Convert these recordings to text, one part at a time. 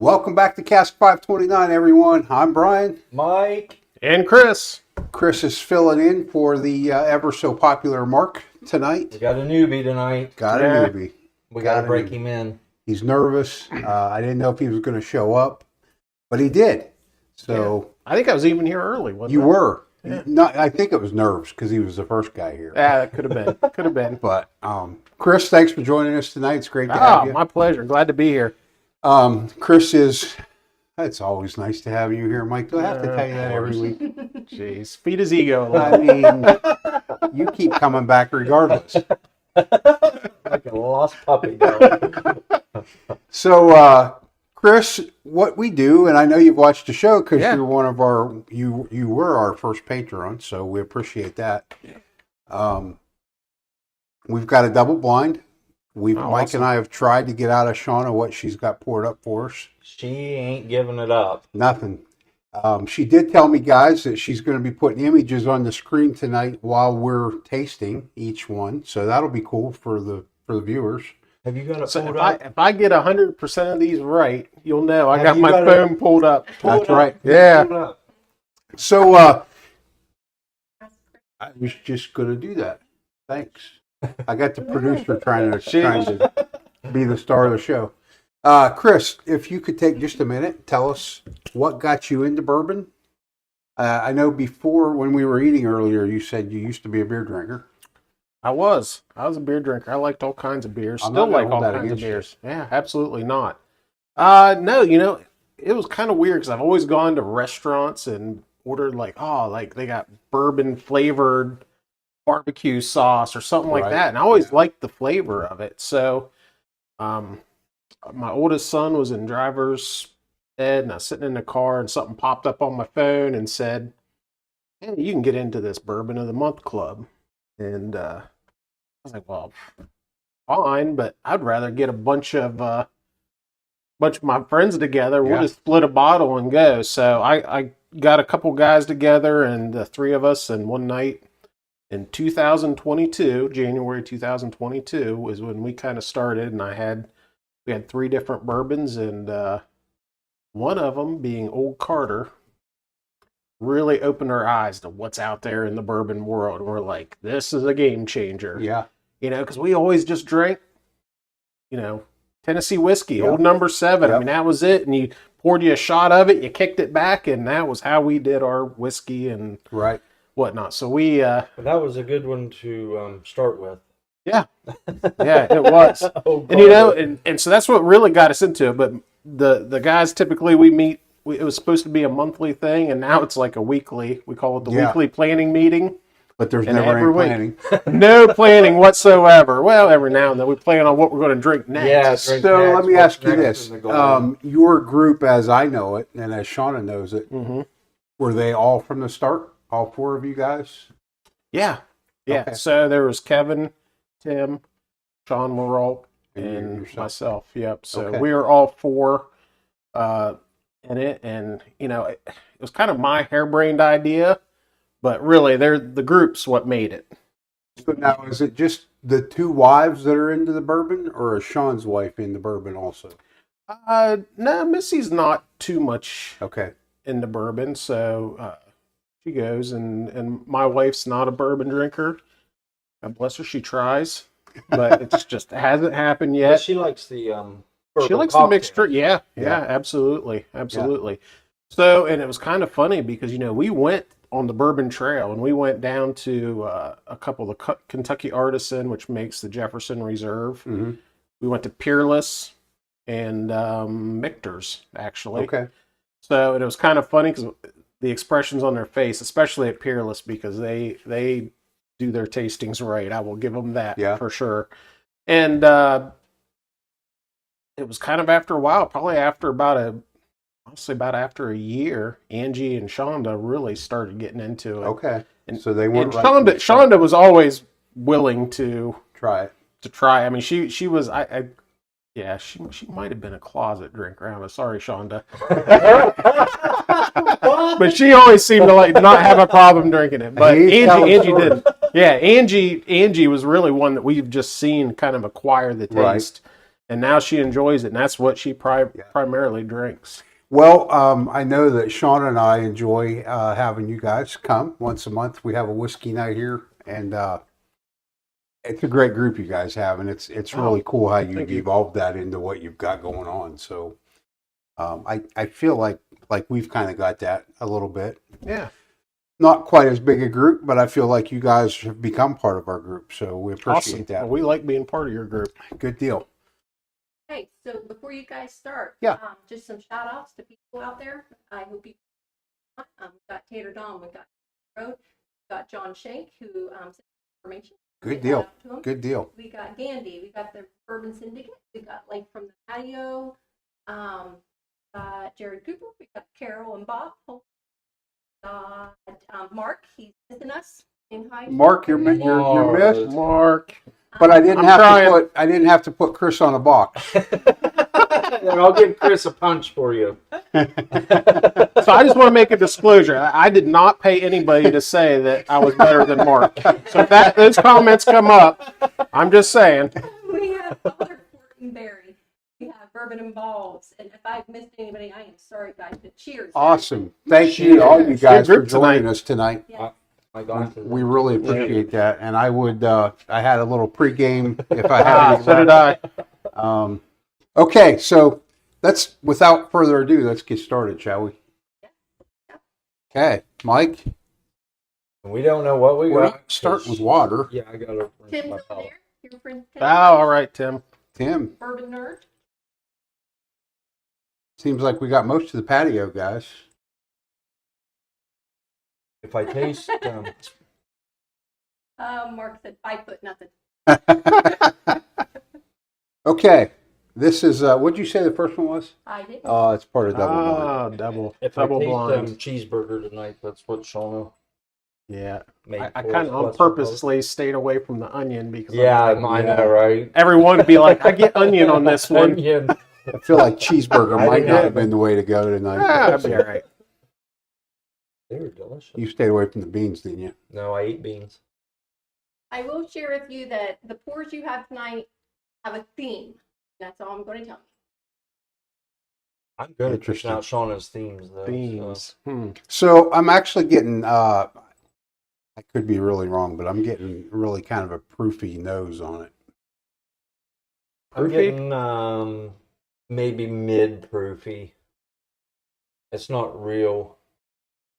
Welcome back to Cask 529, everyone. I'm Bryan. Mike. And Chris. Chris is filling in for the ever so popular Mark tonight. We got a newbie tonight. Got a newbie. We got to break him in. He's nervous. I didn't know if he was going to show up, but he did. So I think I was even here early, wasn't you I? were. Yeah. Not, I think it was nerves because he was the first guy here. Yeah, it could have been. Could have been. But Chris, thanks for joining us tonight. It's great to have you. My pleasure. Glad to be here. Chris is. It's always nice to have you here, Mike. Do I have to tell you that every week? Jeez, feed his ego. I mean, you keep coming back regardless. Like a lost puppy, though. So, Chris, what we do, and I know you've watched the show because you're one of our, you were our first patron, so we appreciate that. We've got a double blind. Mike awesome. and I have tried to get out of Shauna what she's got poured up for us. She ain't giving it up. Nothing. She did tell me, guys, that she's going to be putting images on the screen tonight while we're tasting each one, so that'll be cool for the viewers. Have you got it So pulled up? if I get 100% of these right, you'll know I got you my got phone pulled up. That's right. Yeah. Pull it up. So, I was just going to do that. Thanks. I got the producer trying to be the star of the show. Chris, if you could take just a minute, tell us what got you into bourbon. I know before when we were eating earlier, you said you used to be a beer drinker. I was a beer drinker. I liked all kinds of beers. I'm Still not like gonna all hold that kinds of against you. beers. Yeah, absolutely not. No, it was kind of weird because I've always gone to restaurants and ordered like they got bourbon flavored barbecue sauce or something like that, and I always liked the flavor of it. So, my oldest son was in driver's ed, and I was sitting in the car, and something popped up on my phone and said, "Hey, you can get into this Bourbon of the Month club." And I was like, "Well, fine, but I'd rather get a bunch of my friends together. We'll just split a bottle and go." So I got a couple guys together, and the three of us, and one night in 2022, January 2022, was when we kind of started, and we had three different bourbons, and one of them being Old Carter really opened our eyes to what's out there in the bourbon world. We're like, this is a game changer. Yeah. Because we always just drank, Tennessee whiskey, Old Number 7. I mean, that was it. And you poured you a shot of it, you kicked it back, and that was how we did our whiskey and whatnot. So we... That was a good one to start with. Yeah. Yeah, it was. And so that's what really got us into it. But the guys typically we meet, it was supposed to be a monthly thing, and now it's like a weekly. We call it the weekly planning meeting. But there's never any planning. No planning whatsoever. Well, every now and then we plan on what we're going to drink next. Yeah, so let me ask you this. Your group, as I know it, and as Shauna knows it, were they all from the start? All four of you guys? Yeah. Yeah. Okay. So there was Kevin, Tim, Sean Moralt, and myself. Yep. So we were all four in it. And, it was kind of my harebrained idea, but really the group's what made it. So now, is it just the two wives that are into the bourbon, or is Sean's wife in the bourbon also? No, Missy's not too much into bourbon, so she goes, and my wife's not a bourbon drinker. God bless her, she tries, but it just hasn't happened yet. But she likes the the mixture. Yeah, absolutely. Yeah. So, and it was kind of funny because we went on the Bourbon Trail, and we went down to a couple of the Kentucky Artisan, which makes the Jefferson Reserve. Mm-hmm. We went to Peerless and Michter's, actually. Okay. So, and it was kind of funny because the expressions on their face, especially at Peerless, because they do their tastings right. I will give them that for sure. And it was kind of after a while, probably after about after a year, Angie and Shonda really started getting into it. Okay. And so they weren't. And Shonda was always willing to try it. I mean, she was. She might have been a closet drinker. I'm sorry, Shonda. But she always seemed to not have a problem drinking it. But Angie did. Yeah, Angie was really one that we've just seen kind of acquire the taste. and now she enjoys it, and that's what she primarily drinks. Well, I know that Sean and I enjoy having you guys come once a month. We have a whiskey night here, and it's a great group you guys have, and it's really cool how you've evolved that into what you've got going on. So I feel like we've kind of got that a little bit. Yeah. Not quite as big a group, but I feel like you guys have become part of our group, so we appreciate Awesome. that. Well, we like being part of your group. Good deal. Hey, so before you guys start, Yeah. Just some shout outs to people out there. I hope you we've got Tater Dom, we've got Road, we've got John Shank who sent information. Good deal. Good deal. We got Gandy, we got the Bourbon Syndicate, we got Link from the Patio, got Jared Cooper, we got Carol and Bob, Mark, he's missing us. Mark, you're missed. Mark. But I didn't have to put Chris on a box. And I'll give Chris a punch for you. So I just want to make a disclosure. I did not pay anybody to say that I was better than Mark. So if those comments come up, I'm just saying. We have other Fortenberry. We have Bourbon and Balls. And if I've missed anybody, I am sorry, guys. But cheers. Awesome. Thank you, all you guys, for joining us tonight. Yeah. We really appreciate that. And I would, I had a little pregame if I had any. So did I. Okay, so without further ado, let's get started, shall we? Okay, Mike. We don't know what we We're got. not starting with water. Yeah, I got to Tim's my over palate. there. Your friend Tim. Oh, all right, Tim. Tim, Bourbon nerd. seems like we got most of the patio, guys. If I taste, Mark said 5 foot nothing. Okay, this is, what'd you say the first one was? I did. Oh, it's part of double blind. Oh, double if I taste blind. cheeseburger tonight, that's what Shauna Yeah. made. I for kind us. of on purposely stayed away from the onion because Yeah, I'm I like, know, right? everyone would be like, I get onion on this one. Onion. I feel like cheeseburger I might didn't not have have been the way to go tonight. Ah, that'd be all right. They were delicious. You stayed away from the beans, didn't you? No, I eat beans. I will share with you that the pours you have tonight have a theme. That's all I'm going to tell you. I'm good at Interesting. picking out Shauna's themes, though. Beans. So I'm actually getting, I could be really wrong, but I'm getting really kind of a proofy nose on it. I'm Proofy? getting maybe mid-proofy. It's not real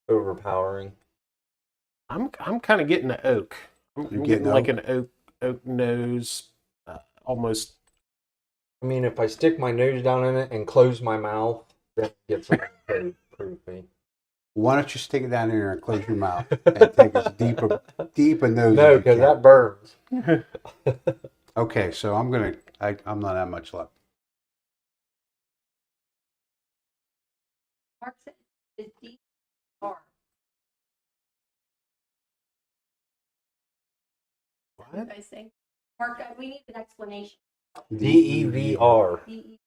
overpowering. I'm kind of getting an oak. You're getting like oak? an oak nose, almost. I mean, if I stick my nose down in it and close my mouth, then it gets a little proofy. Why don't you stick it down in there and close your mouth and take as deep a nose No, as you because can. that burns. Okay, so I'm not that much left. Mark said it's D-R. What What? did I say? Mark, we need an explanation. DEVR. D-E-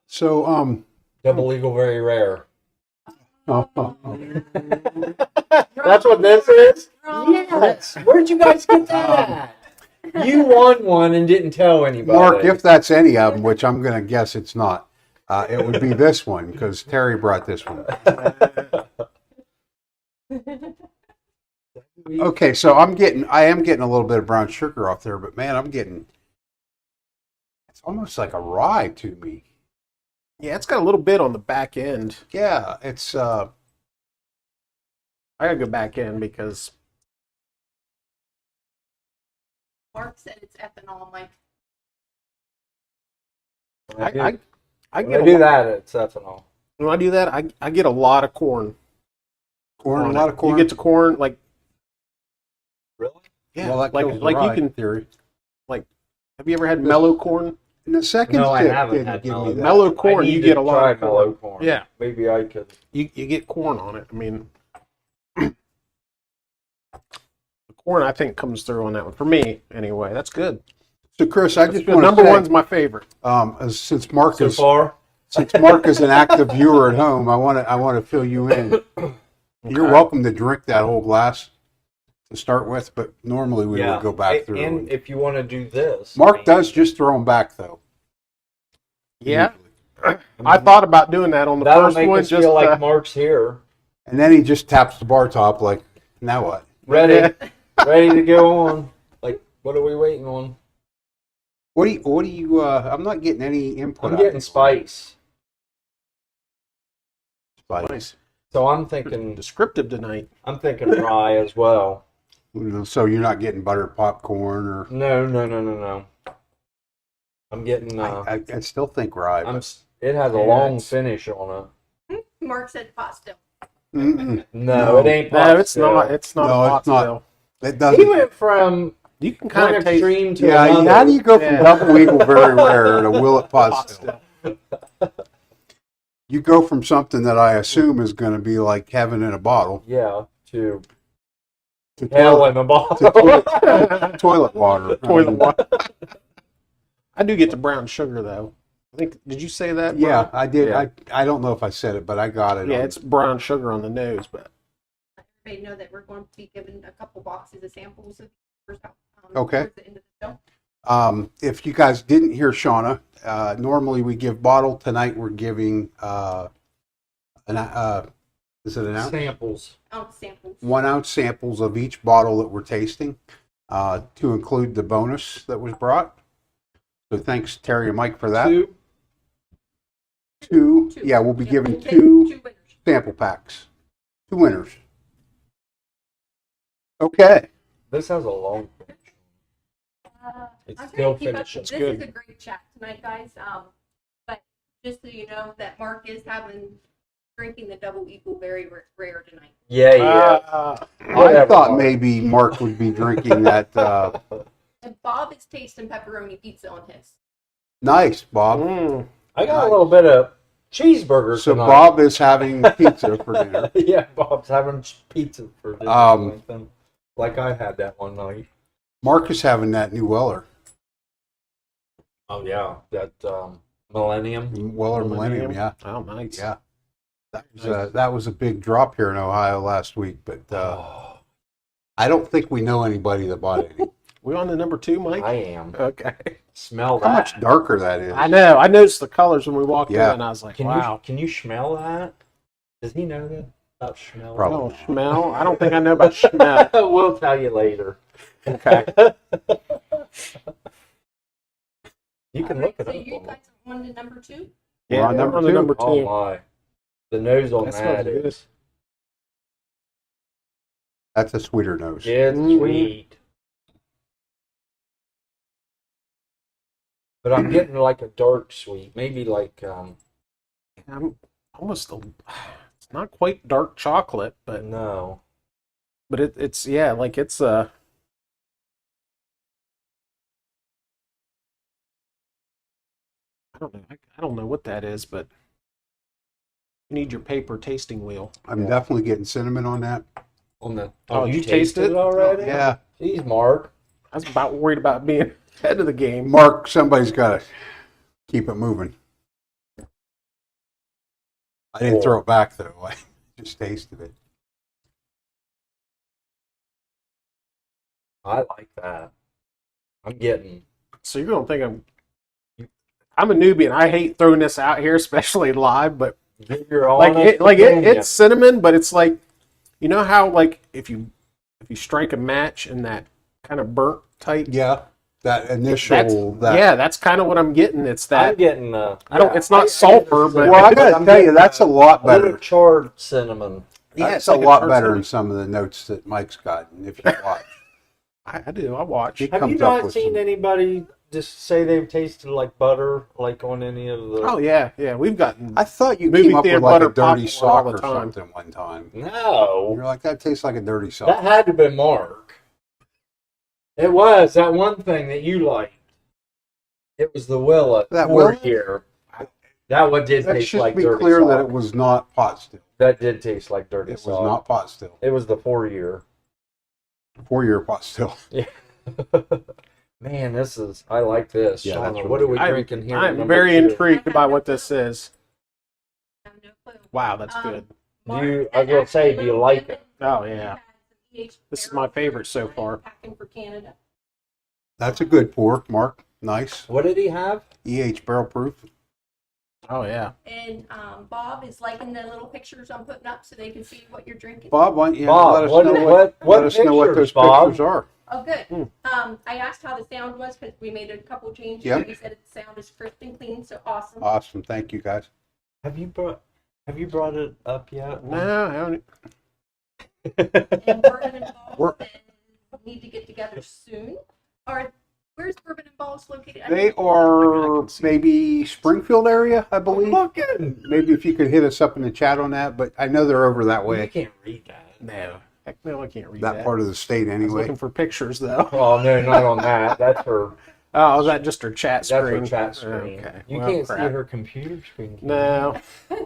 So, Double eagle, very rare. oh, That's what this is? Wrong. Yes. Where'd you guys get that? You won one and didn't tell anybody. Mark, if that's any of them, which I'm going to guess it's not, it would be this one because Terry brought this one. Okay, so I am getting a little bit of brown sugar off there, but man, it's almost like a rye to me. Yeah, it's got a little bit on the back end. Yeah, it's, I gotta go back in because Mark said it's ethanol, Mike. I When get I do that, it's ethanol. when I do that, I get a lot of corn. corn, a on lot it. of corn. You get to corn like Really? yeah, Well, that like kills the like you rye can. theory. Have you ever had mellow corn? And the second No, I tip haven't didn't had give me mellow. that. Mellow corn, I need you to get a lot try of mellow corn. corn. Yeah. Maybe I could. You get corn on it. I mean, the corn I think comes through on that one for me anyway. That's good. So, Chris, I That's just good. want Number to say, one's my favorite. Since Mark So is far, an active viewer at home, I want to fill you in. You're Okay. welcome to drink that whole glass to start with, but normally we would go back through. And if you want to do this, Mark does just throw them back though. Yeah. Usually. I thought about doing that on the that'll first make one. us feel like Mark's here, And then he just taps the bar top like, now what? ready to go on. Like, what are we waiting on? What do you I'm not getting any input. I'm getting spice. Nice. So I'm thinking Descriptive tonight. rye as well. So you're not getting buttered popcorn or No. I'm getting I still think rye. it has a long finish on it. Mark said pot still. No, it ain't pot No, it's still. not. It's not No, a pot it's not. still. It He doesn't. went from You can one kind of taste. extreme to Yeah, another. how do you go from Yeah. double eagle very rare to Willet pot Pot still? still. You go from something that I assume is going to be like heaven in a bottle Yeah, to to hell toilet, in a bottle. toilet water. Toilet water. I do get the brown sugar though. I think. Did you say that? Yeah, Brian? I did. Yeah. I don't know if I said it, but I got it. Yeah, on- it's brown sugar on the nose, but Everybody know that we're going to be given a couple boxes of samples of Okay. towards the end of the show. If you guys didn't hear Shauna, normally we give bottle. Tonight we're giving is it an ounce? Samples. Ounce samples. 1 ounce samples of each bottle that we're tasting, to include the bonus that was brought. So thanks Terry and Mike for that. Two. Two. Two. Yeah, we'll be Yep, giving we'll take two two winners. sample packs. 2 winners. Okay. This has a long finish. It's I'm still trying to keep up. finishing. This good. is a great chat tonight, guys. But just so you know that Mark is drinking the double eagle very rare tonight. Yeah. I Whatever, thought Mark. maybe Mark would be drinking that. And Bob is tasting pepperoni pizza on his. Nice, Bob. I got a little bit of cheeseburger So tonight. Bob is having pizza for dinner. Yeah, Bob's having pizza for dinner. Like I had that one night. Mark is having that New Weller. Oh yeah, that Millennium. Weller Millennium, yeah. Oh, nice. Yeah. That was a big drop here in Ohio last week, but I don't think we know anybody that bought any. We on to number 2, Mike? I am. Okay. Smell that. How much darker that is. I know. I noticed the colors when we walked Yeah. in, and I was like, wow. Can you smell that? Does he know that about smell? Probably. Oh, smell? I don't think I know about smell. We'll tell you later. Okay. You can All look right, it so up. you guys on to number 2? We're on number we're two. number 2. Oh my! The nose on That that smells good. is That's a sweeter nose. it's sweet. But I'm getting like a dark sweet, maybe like I'm almost. It's not quite dark chocolate, but no. it's yeah, like it's I don't know. I don't know what that is, but you need your paper tasting wheel. I'm definitely getting cinnamon on that. On the Oh, you tasted tasted it? already? Yeah. Jeez, Mark. I was about worried about being ahead of the game. Mark, somebody's got to keep it moving. I didn't throw it back, though. I just tasted it. I like that. I'm getting. So you're gonna think I'm a newbie and I hate throwing this out here, especially live. But You're it's cinnamon, but it's like, you know how like if you strike a match and that kind of burnt type. Yeah. That initial. That's kind of what I'm getting. It's that I'm getting. It's not sulfur, but Well, I got to tell you, that's a lot a little better. charred cinnamon. yeah, That's it's like a lot charred better cinnamon. than some of the notes that Mike's gotten, if you watch. I do. I watch. He Have you comes up not with seen some- anybody just say they've tasted like butter, like on any of the? Oh yeah. We've gotten. I thought you Movie came up theater with like a butter dirty popcorn sock all the or time. something one time. No, You're like, that tastes like a dirty sock. that had to be Mark. It was that one thing that you liked. It was the Willet. That That Willet? here. That one did That taste should like be dirty clear sock. that it was not pot still. That did taste like dirty It was sock. not pot still. It was the 4-year. 4-year pot still. Man, I like this. Yeah, Shauna, that's what are we I'm- drinking here? I'm number very 2? intrigued by what this is. I have no clue. Wow, that's good. I was gonna say, do you like it? Oh yeah. EH This is my favorite so far. Packing for Canada. That's a good pour, Mark. Nice. What did he have? EH barrel proof. Oh yeah. And Bob is liking the little pictures I'm putting up so they can see what you're drinking. Bob, why don't you Bob, let us what- know what let us know what pictures, those Bob? pictures are. Oh, good. I asked how the sound was because we made a couple changes. Yep. And he said the sound is crisp and clean, so awesome. Awesome. Thank you, guys. Have you brought it up yet? No, I haven't. And Bourbon and We're- Balls need to get together soon. Where's Bourbon and Balls located? They are maybe Springfield area, I believe. Looking. Maybe if you could hit us up in the chat on that, but I know they're over that You way. can't read that. No. Heck no, I can't read That that. part of the state I was anyway. looking for pictures though. Oh no, not on that. That's her. Oh, is that just her chat That's screen? her chat screen. Okay. You Well, can't see crap. her computer screen. can you? No.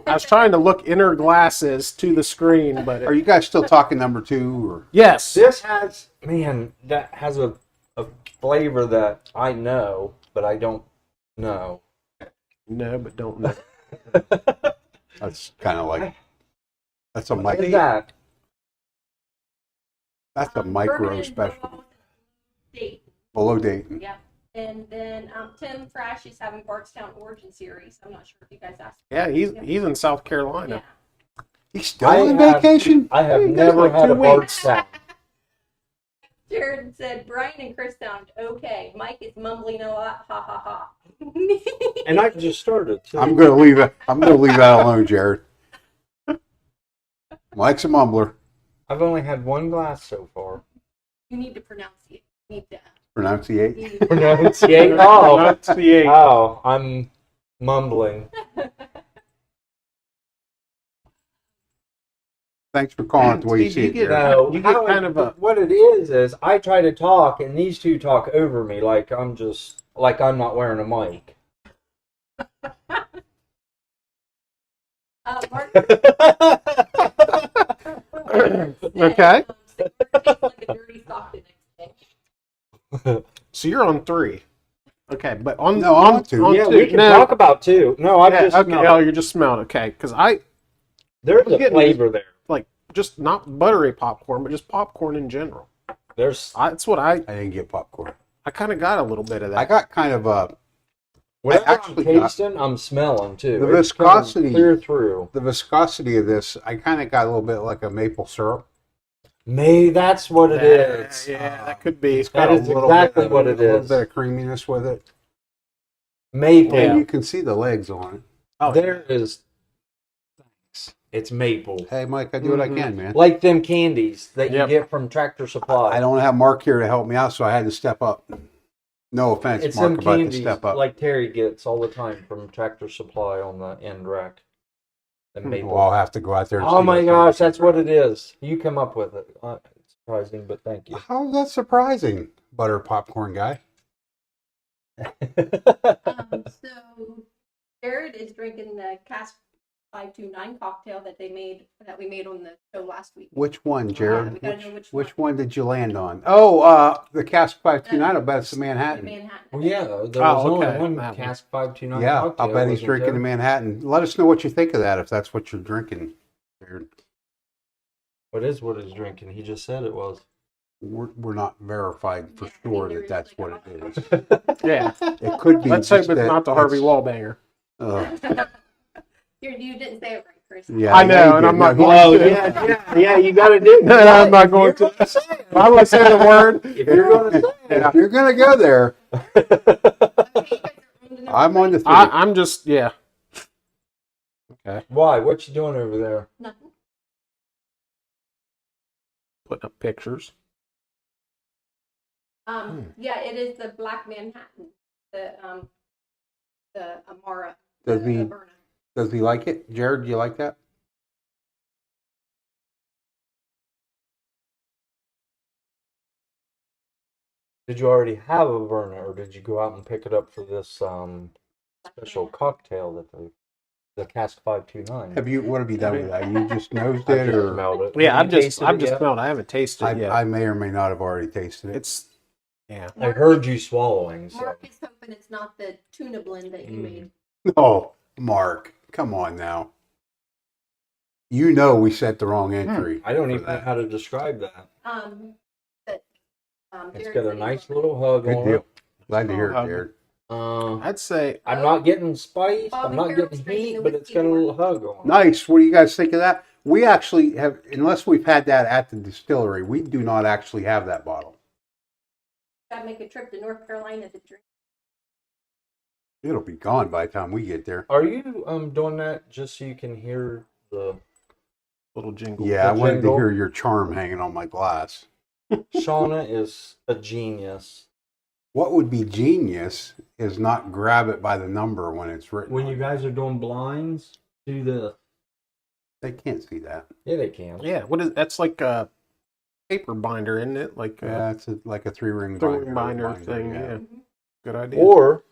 I was trying to look in her glasses to the screen, but Are you guys still talking number 2? Or yes. This has that has a flavor that I know, but I don't know. No, but don't know. that's kind of like that's a What is mic. that? That's a Bourbon micro and special. Balls Date. Below Dayton. Yep. And then Tim Thrash is having Bardstown Origin Series. I'm not sure if you guys asked. Yeah, he's in South Carolina. Yeah. He's still I on have- vacation. I have You guys never like had 2 a weeks. Bardstown. Jared said Brian and Chris sound okay. Mike is mumbling a lot. Ha ha ha. And I just started too. I'm gonna leave it. I'm gonna leave that alone, Jared. Mike's a mumbler. I've only had one glass so far. You need to pronounce it. You need to. Pronunciate. You need to Pronunciate. Oh, Pronunciate. oh, I'm mumbling. Thanks for calling it the way you Steve, see you it, get- Jared. No, You get how kind of a- what it is I try to talk and these two talk over me like I'm not wearing a mic. Mark. Okay. Like a dirty sock the next day. So you're on 3. Okay, but on No, I'm on 2. Yeah, 2. we can No. talk about two. No, I Yeah, just okay. smelled Oh, it. you're just smelling. Okay, because There's I'm a getting- flavor there. like just not buttery popcorn, but just popcorn in general. There's That's what I I didn't get popcorn. kind of got a little bit of that. I got kind of a whatever actually I'm got- tasting, I'm smelling too. The It's coming viscosity- clear through. the viscosity of this. I kind of got a little bit like a maple syrup. Maybe that's what it is. Yeah, that could be. It's That got is a little exactly bit, what it a little is. bit of creaminess with it, Maple. and you can see the legs on it. Oh, There is. It's maple. Hey, Mike, I do what I can, man. Like them candies that Yep. you get from Tractor Supply. I don't have Mark here to help me out, so I had to step up. No offense, It's Mark, them about to candies step up. like Terry gets all the time from Tractor Supply on the end rack. The maple. Well, I'll have to go out there. And Oh see my what gosh, they're- that's what it is. You come up with it. It's surprising, but thank you. How's that surprising, butter popcorn guy? So Jared is drinking the Cask 529 cocktail that we made on the show last week. Which one, We Jared? gotta know which Which one did you land on? Oh, the Cask 529. I bet it's the Manhattan. Manhattan. Well, yeah, there was okay. only one That one. Cask 529 Yeah, cocktail. I'll bet he's wasn't drinking the there? Manhattan. Let us know what you think of that if that's what you're drinking, Jared. What is what he's drinking? He just said it was. We're not verified for Yeah, I sure think that there that's is what like it is. Yeah. It could be. Let's hope just it's that not the Harvey it's- Wallbanger. You didn't say it right, Chris. Yeah, I know, you and did. I'm not No, going he- to. yeah, you got to do. No, I'm not going to. I'm going to say the word. If you're going to say it, If you're gonna go there, I'm on the 3. I'm just, yeah. Okay. why? What you doing over there? Nothing. Putting up pictures. Yeah, it is the Black Manhattan, the Amara, Does the he- Averna. Does he like it, Jared? Do you like that? Did you already have a Verna, or did you go out and pick it up for this special cocktail that the Cask 529? Have you? What have you done with that? You just nosed I it, just or smelled it. Yeah, Have I've you just tasted it yet? smelled. I haven't tasted it yet. I may or may not have already tasted it. It's, yeah. I heard you swallowing. So. Mark is hoping it's not the tuna blend that you made. Oh, Mark, come on now. You know we set the wrong entry. I don't for even know that. how to describe that. That It's Jared got said a he nice loved. little hug Good on deal. it. Glad to hear it, Oh, Jared. I'd say I'm not getting spice. Bob I'm and not Carol's getting drinking heat, the but it's whiskey got a more. little hug on it. Nice. What do you guys think of that? We actually have, unless we've had that at the distillery, we do not actually have that bottle. Gotta make a trip to North Carolina to drink. It'll be gone by the time we get there. Are you doing that just so you can hear the little jingle. Yeah, I The wanted to jingle. hear your charm hanging on my glass. Shauna is a genius. What would be genius is not grab it by the number when it's written. When on you it. guys are doing blinds, do this. They can't see that. Yeah, they can. Yeah, what is that's like a paper binder, isn't it? Like Yeah, it's like a three-ring binder thing. Yeah, good idea. Or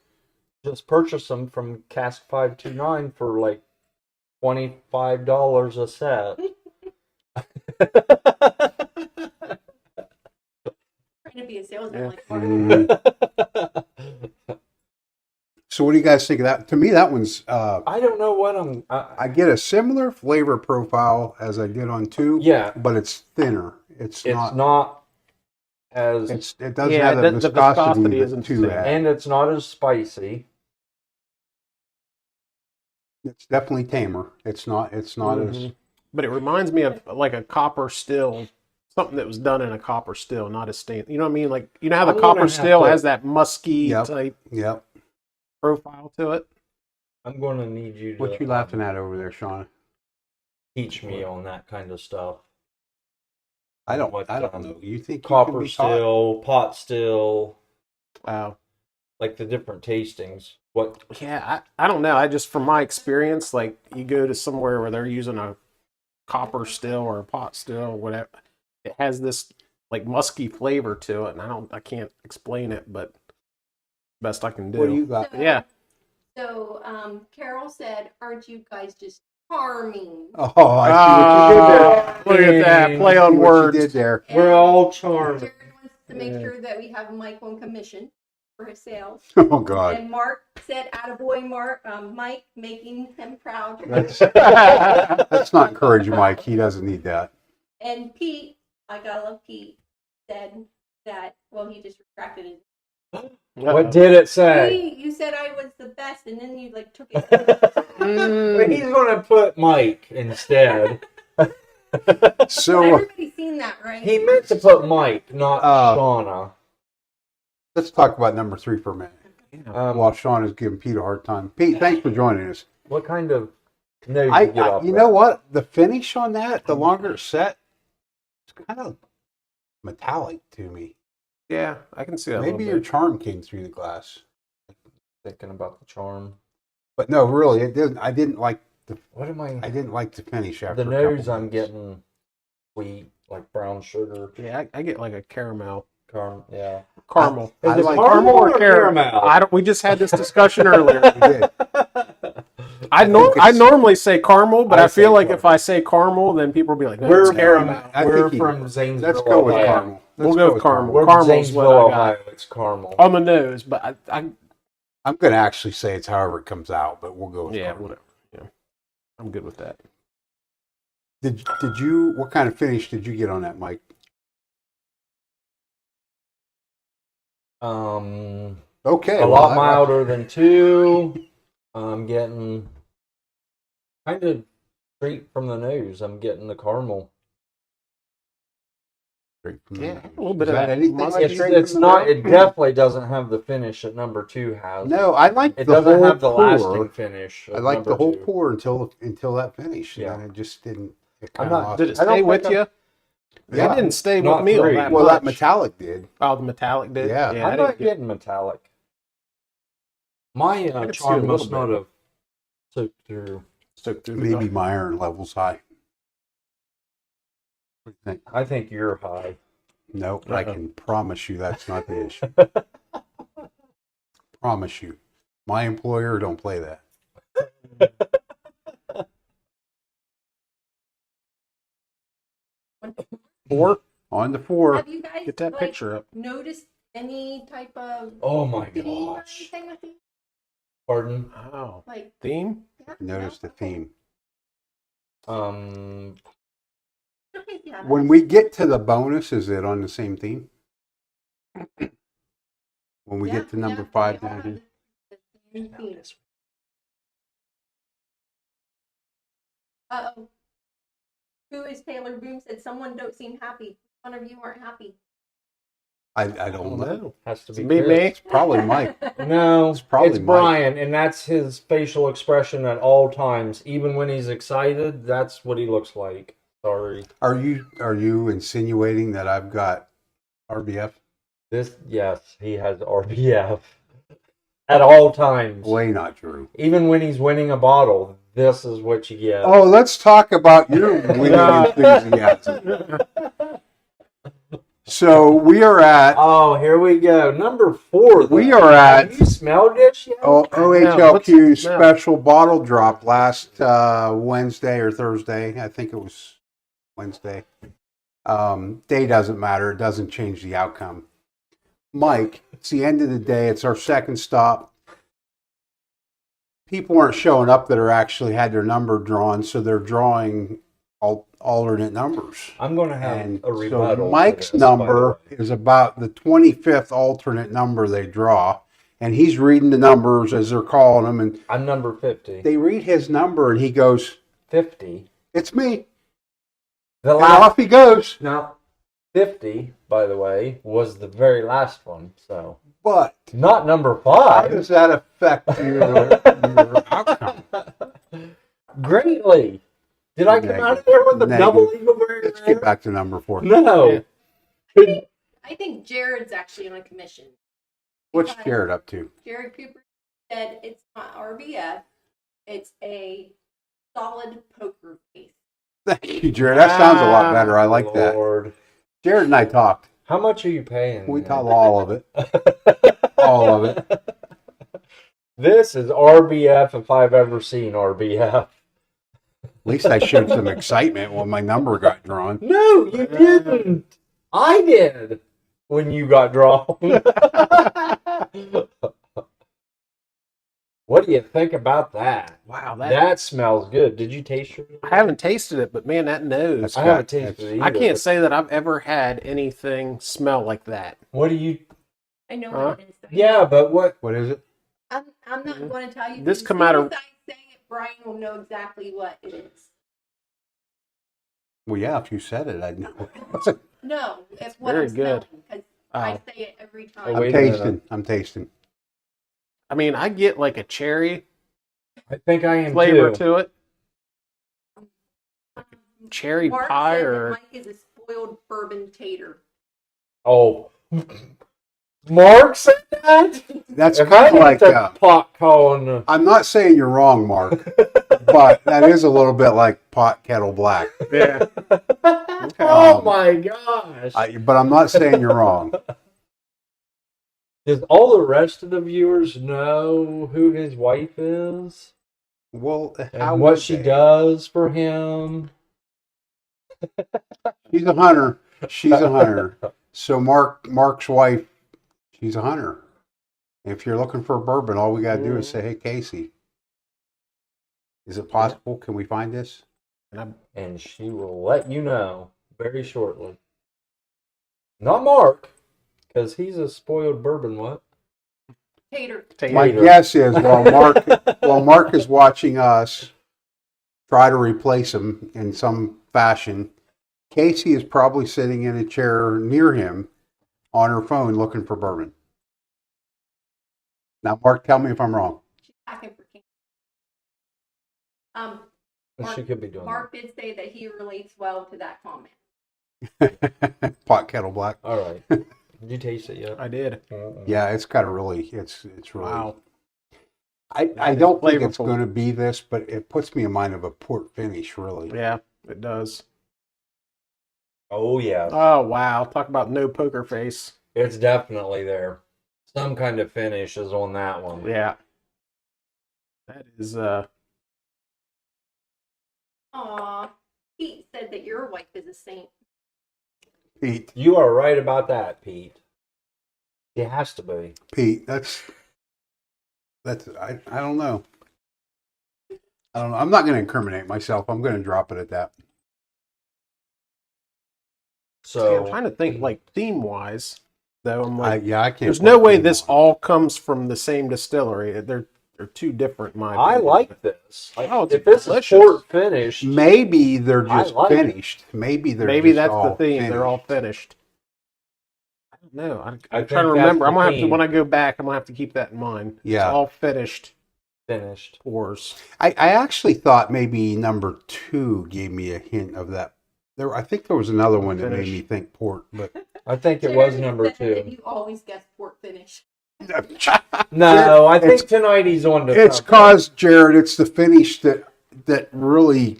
just purchase them from Cask 529 for like $25 a set. Trying to be a salesman Yeah. like Mark. So, what do you guys think of that? To me, that one's. I don't know what I get a similar flavor profile as I did on 2. Yeah. but it's thinner. It's not as it doesn't Yeah, have the the viscosity viscosity that isn't 2 the same. had. and it's not as spicy. It's definitely tamer. It's not as. But it reminds me of like a copper still, something that was done in a copper still, not a stain. You know what I mean? Like, you know how the I'm gonna copper have still to- has that musky Yep. type Yep. profile to it. I'm going to need you to What you laughing at over there, Shauna? teach me on that kind of stuff. I don't What, know. You think you can Copper be taught? still, pot still, Wow. like the different tastings. What? Yeah, I don't know. I just, from my experience, like you go to somewhere where they're using a copper still or a pot still or whatever, it has this like musky flavor to it, and I can't explain it, but best I can do. What do you got? So, Yeah. So Carol said, "Aren't you guys just charming?" Oh, I see what you did there. Look at that play I see on what words. you did there. We're all charmed. Jared wants to make Yeah. sure that we have Mike on commission for his sales. Oh God. And Mark said, "Attaboy, Mike, making him proud." Let's not encourage Mike. He doesn't need that. And Pete, I gotta love Pete, said that, well, he just retracted it. What did it say? Hey, you said I was the best, and then you like took it. Well, he's going to put Mike instead. So Everybody's seen that, right? He meant to put Mike, not Shauna. let's talk about number 3 for a minute. While Sean is giving Pete a hard time. Pete, thanks for joining us. What kind of nose you get off You with? know what? The finish on that, the longer it's set, it's kind of metallic to me. Yeah, I can see that. Maybe your charm came through the glass. Thinking about the charm. But no, really, it didn't. I didn't like the finish after The a couple nose I'm minutes. getting sweet, like brown sugar. Yeah, I get like a caramel. Yeah. Caramel. Is I it like caramel or caramel? I don't. We just had this discussion earlier. We did. I normally say caramel, but I I feel say like caramel. if I say caramel, then people will be like, no, We're it's caramel. I We're think from Zanesville. Let's go with Ohio. caramel. We'll Let's go with caramel. We're from Caramel's Zanesville, what I got. Ohio. It's caramel. On the nose, but I'm going to actually say it's however it comes out, but we'll go with yeah, caramel. whatever. Yeah, I'm good with that. Did you? What kind of finish did you get on that, Mike? Okay, A well, lot milder than 2. I'm getting kind of straight from the nose. I'm getting the caramel. Straight from the Yeah, nose. a little bit Is of that that anything musky- like It's, straight it's from the not. nose? It definitely doesn't have the finish that number 2 has. No, I like It the doesn't whole have the pour. lasting finish. I of like the number whole 2. pour until that finish. Yeah. And it just didn't. It I'm kinda not- lost Did it it. I don't stay with think you? Yeah. It didn't stay with Not me all 3. that Well, that much. metallic did. Oh, the metallic did. Yeah. I I'm didn't not get- getting metallic. My could see a charm little must bit. not have soaked through. soaked through the Maybe gut. my iron level's high. What do you think? I think you're high. Nope, I can promise you that's not the issue. Promise you. My employer don't play that. Four. On the 4. Have you guys Get that like, picture up. noticed any type of Oh my theme or gosh. anything with these? Pardon? Oh, Like, theme. yeah, Notice no? the theme. Um, Okay, yeah. When we get to the bonus, is it on the same theme? When we get to number 5 they all down have here. the same theme. Uh-oh. Who is Taylor Boom said someone don't seem happy. One of you aren't happy. I I don't know. Has to be Me, Chris. me. Probably Mike. No, It's probably it's Bryan, and that's his facial expression at all times. Even when he's excited, that's what he looks like. Sorry. Are you insinuating that I've got RBF? Yes, he has RBF at all times. Way not true. Even when he's winning a bottle, this is what you get. Oh, let's talk about your winning enthusiasm. So we are at Oh, here we go. Number 4. We are at- Have you smelled this yet? OHLQ What's the smell? special bottle drop last Wednesday or Thursday. I think it was Wednesday. Day doesn't matter. It doesn't change the outcome. Mike, it's the end of the day. It's our second stop. People aren't showing up that are actually had their number drawn, so they're drawing alternate numbers. I'm going to have And a rebuttal. so to Mike's this, by the number way. is about the 25th alternate number they draw, and he's reading the numbers as they're calling them, and I'm number 50. they read his number, and he goes, 50. "It's me," The and last off he goes. Now, 50, by the way, was the very last one. So, But not number how 5. does that affect your outcome? Greatly. Did I come out of there with a Negative. double eagle very Let's rare? get back to number 4. No. I think Jared's actually on a commission. What's Because Jared up to? Jared Cooper said it's not RBF, it's a solid poker face. Thank you, Jared. That sounds a lot better. I like that. Lord. Jared and I talked. How much are you paying? We man? talked all of it. All of it. This is RBF if I've ever seen RBF. At least I showed some excitement when my number got drawn. No, you didn't. I did when you got drawn. What do you think about that? Wow, That smells good. Did you taste it? I haven't tasted it, but man, that nose. I haven't tasted it either. I can't say that I've ever had anything smell like that. What do you? I know Huh? what it is. though. Yeah, but what? What is it? I'm not going to tell you. This because come as out soon of- as I say it, Brian will know exactly what it is. Well, yeah, if you said it, I'd know. No, it's what very I'm good. smelling because I Oh. say it every time. Oh, I'm wait a minute. tasting. I'm tasting. I mean, I get like a cherry I think I am flavor too. to it. Cherry Mark pie said that or Mike is a spoiled bourbon tater. Oh, Mark said that. That's If I kind of like. get the pot calling. I'm not saying you're wrong, Mark, but that is a little bit like pot kettle black. yeah. Oh my gosh! But I'm not saying you're wrong. Does all the rest of the viewers know who his wife is Well, and how what would she they? does for him? She's a hunter. She's a hunter. So Mark's wife, she's a hunter. If you're looking for a bourbon, all we got to do is say, "Hey, Casey, is it possible? Can we find this?" And she will let you know very shortly. Not Mark, because he's a spoiled bourbon. What? Tater. My Tater. guess is while Mark is watching us try to replace him in some fashion, Casey is probably sitting in a chair near him on her phone looking for bourbon. Now, Mark, tell me if I'm wrong. She's packing for camp. She could be doing Mark did say that he relates well to that comment. Pot kettle black. that. All right. Did you taste it yet? I did. Yeah, it's got a really, it's really. Wow. I That don't is think it's flavorful. going to be this, but it puts me in mind of a port finish, really. Yeah, it does. Oh yeah, Oh wow! Talk about no poker face. it's definitely there. Some kind of finish is on that one. Yeah. That is Aw, Pete said that your wife is a saint. Pete, You are right about that, Pete. It has to be. that's I don't know. I don't know. I'm not going to incriminate myself. I'm going to drop it at that. So I'm trying to think, like, theme-wise, though. I'm like, I can't. there's put no way theme this on. all comes from the same distillery. They're two different, in my I opinion. like this. Oh, it's If this delicious. is port finished, Maybe they're I just like it. finished. Maybe they're Maybe just that's the all theme. Finished. They're all finished. I don't know. I'm think trying to that's remember. the I'm gonna have to theme. when I go back. I'm gonna have to keep that in mind. Yeah. It's all finished finished. pours. I actually thought maybe number 2 gave me a hint of that. I think there was another one that made Finish. me think port, but I think it was Jared number said that 2. You always guess port finish. No, I think It's- tonight he's on to it's something. cause Jared. It's the finish that really.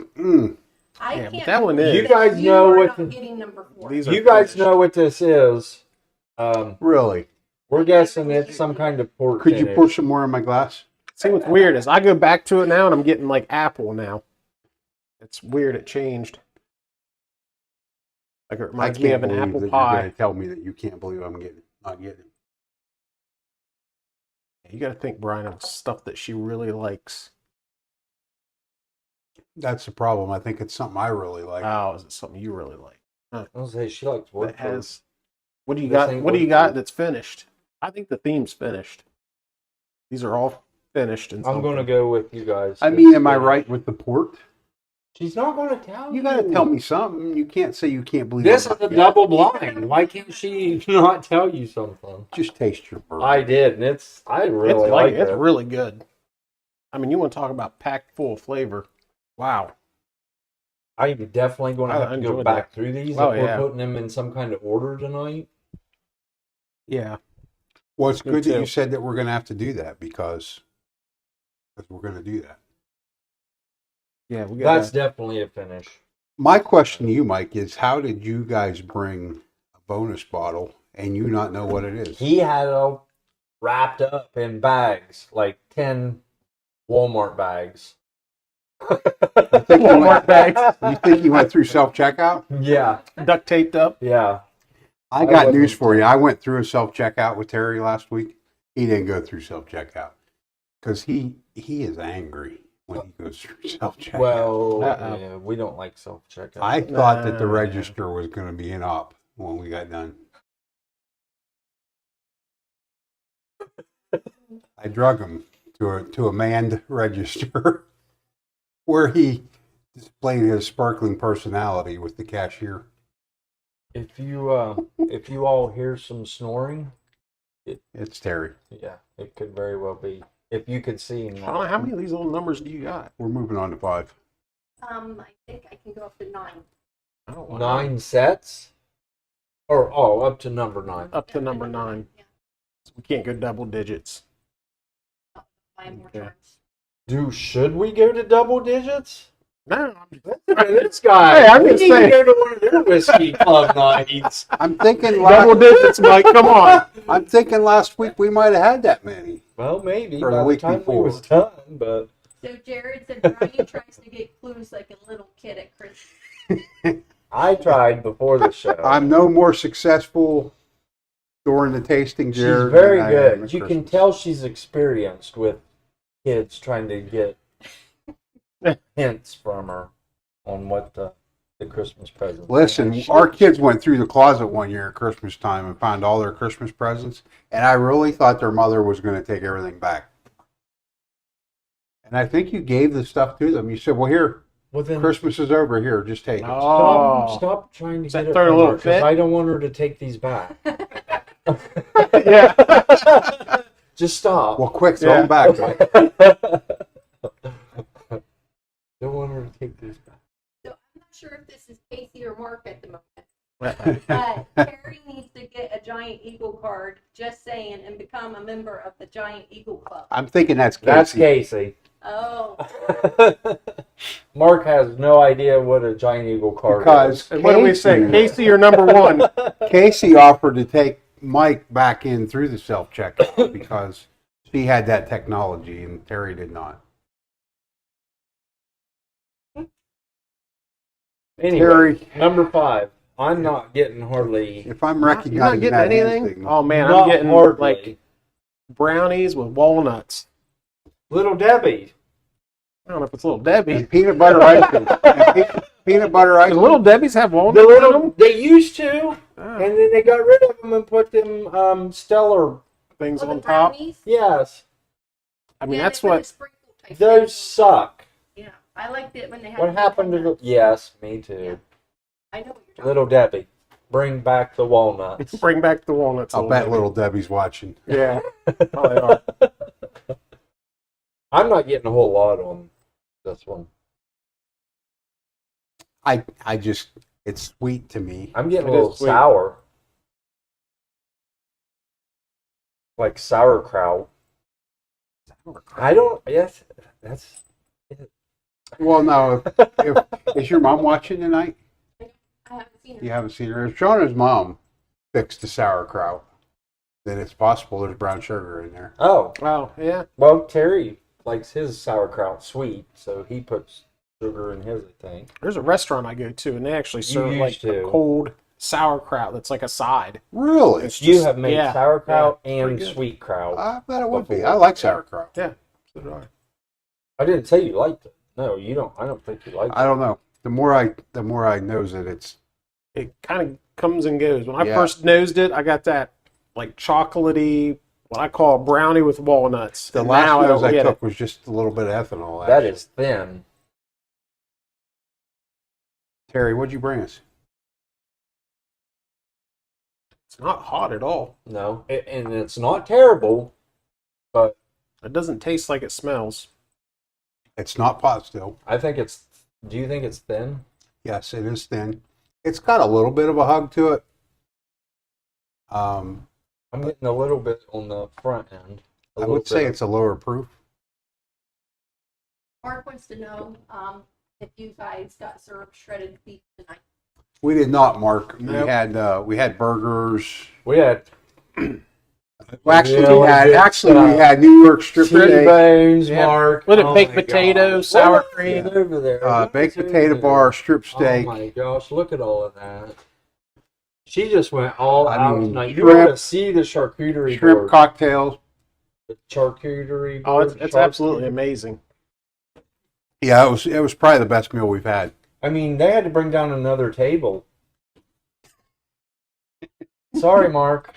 I Yeah, but can't. that one believe is. You guys that know are what not the- getting number 4. These are You guys finished. know what this is. Really. We're guessing it's some kind of port Could you finish. pour some more in my glass? See what's weird is I go back to it now and I'm getting like apple now. It's weird. It changed. Like it reminds me of an apple that you're pie. going to tell me that you can't believe I'm not getting it. You got to think, Brian, of stuff that she really likes. That's the problem. I think it's something I really like. Oh, is it something you really like? I was say she likes That wood. has. What do you This got? ain't What do you wood got fruit. that's finished? I think the theme's finished. These are all finished. And I'm going to go with you guys. I mean, am I right with the port? She's not going to tell you. You got to tell me something. You can't say you can't believe This I'm is not a getting it. double blind. Why can't she not tell you something? Just taste your bourbon. I did, and I really like It's it. really good. I mean, you want to talk about packed full of flavor? Wow. I'm definitely going to I have to go enjoyed back that. through these Oh, if we're yeah. putting them in some kind of order tonight. Yeah. Well, it's Me good that too. you said that we're going to have to do that because we're going to do that. Yeah. We got That's definitely a finish. My question to you, Mike, is how did you guys bring a bonus bottle and you not know what it is? He had it all wrapped up in bags, like 10 Walmart bags. You think he went through self-checkout? Yeah, duct taped up. yeah. I I got wasn't- news for you. I went through a self-checkout with Terry last week. He didn't go through self-checkout because he is angry when he goes through self-checkout. Well, Uh-oh. yeah, we don't like self-checkout. I thought that the Nah. register was going to be an up when we got done. I drug him to a manned register where he displayed his sparkling personality with the cashier. If you all hear some snoring, It's Terry. yeah, it could very well be. If you could see him. Shauna, how many of these little numbers do you got? We're moving on to 5. I think I can go up to 9. I don't know. 9 sets? Or up to number 9. Up to number 9. Yeah, We can't go double digits. buy more Okay. times. Should we go to double digits? No, This guy. Hey, I'm we just need to saying. go to one of their whiskey club nights. I'm thinking double digits, Mike. Come on. I'm thinking last week we might have had that many. Well, maybe Or the by the week time before. we was done, but So Jared said Bryan tries to get clues like a little kid at Christmas. I tried before the show. I'm no more successful during the tasting, She's Jared. very than I am good. at You can Christmas. tell she's experienced with kids trying to get hints from her on what the Christmas presents. Listen, our kids went through the closet one year at Christmas time and found all their Christmas presents, and I really thought their mother was going to take everything back. And I think you gave the stuff to them. You said, "Well, here, Well, then Christmas is over. Here, just take it." Oh. stop trying to Is that get it throwing a from little her, 'cause fit? I don't want her to take these back. Yeah. Just stop. Well, quick, throw them back. Mike. Don't want her to take these back. So I'm not sure if this is Casey or Mark at the moment. Uh-oh. But Terry needs to get a Giant Eagle card, just saying, and become a member of the Giant Eagle Club. I'm thinking that's Casey. That's Casey. Oh, Mark has no idea what a giant eagle card Because And what do we say? Casey, you're number 1. Casey offered to take Mike back in through the self-checkout because she had that technology and Terry did not. is. Anyway, Terry, number 5. I'm not getting hardly. if I'm You're not recognizing getting that anything? instinct, Oh, man. not I'm getting hardly. like brownies with walnuts. Little Debbie. I don't know if it's Little Debbie. and peanut butter ice cream. Peanut butter ice. The Little Debbie's have walnuts The in little them? they used to, Oh, and then they got rid of them and put them Stellar. things Oh, the on top. brownies? Yes, I mean, Yeah, that's they put the what. sprinkle type those thing. suck. Yeah, I liked it when they had. What the happened to the? walnuts. Yes, me too. I know what you're talking Little Debbie, bring back the walnuts. Bring back the walnuts. I'll bet Little Debbie's watching. Yeah. Oh, they are. I'm not getting a whole lot on this one. I just, it's sweet to me. I'm getting a It is little sweet. sour, like sauerkraut. I don't. Yes, that's. Well, no, if is your mom watching tonight? about. I haven't seen her. You haven't seen her. If Shauna's mom fixed the sauerkraut, then it's possible there's brown sugar in there. Oh, Oh, yeah. well, Terry likes his sauerkraut sweet, so he puts sugar in his, I think. There's a restaurant I go to, and they actually serve used like to. a cold sauerkraut that's like a side. Really? It's You just- have made yeah, sauerkraut yeah, and pretty good. sweet kraut. I bet it would be. Before. I like sauerkraut. Yeah. So do I. I didn't say you liked it. No, you don't. I don't think you liked it. I don't know. The more I knows it, it's It kind of comes and goes. When I Yeah. first nosed it, I got that like chocolatey, what I call a brownie with walnuts. the And last now nose I get took it. was just a little bit of ethanol. That actually. is thin. Terry, what'd you bring us? It's not hot at all. No, and it's not terrible, but It doesn't taste like it smells. It's not pot still. I think it's. Do you think it's thin? Yes, it is thin. It's got a little bit of a hug to it. I'm getting a little bit on the front end. I would say it's a lower proof. Mark wants to know if you guys got served shredded beef tonight. We did not, Mark. Nope. We had burgers. We had Well, actually, Yeah, we had New York strip steak, bones, Yeah. Mark. What, Oh baked my potatoes, gosh. sour What cream? is over there? baked What is potato over bar, there? strip steak. Oh my gosh! Look at all of that. She just went all I out mean, tonight. You ought shrimp- to see the charcuterie Shrimp board. cocktails. The charcuterie Oh, board. it's absolutely amazing. Yeah, it was probably the best meal we've had. I mean, they had to bring down another table. Sorry, Mark.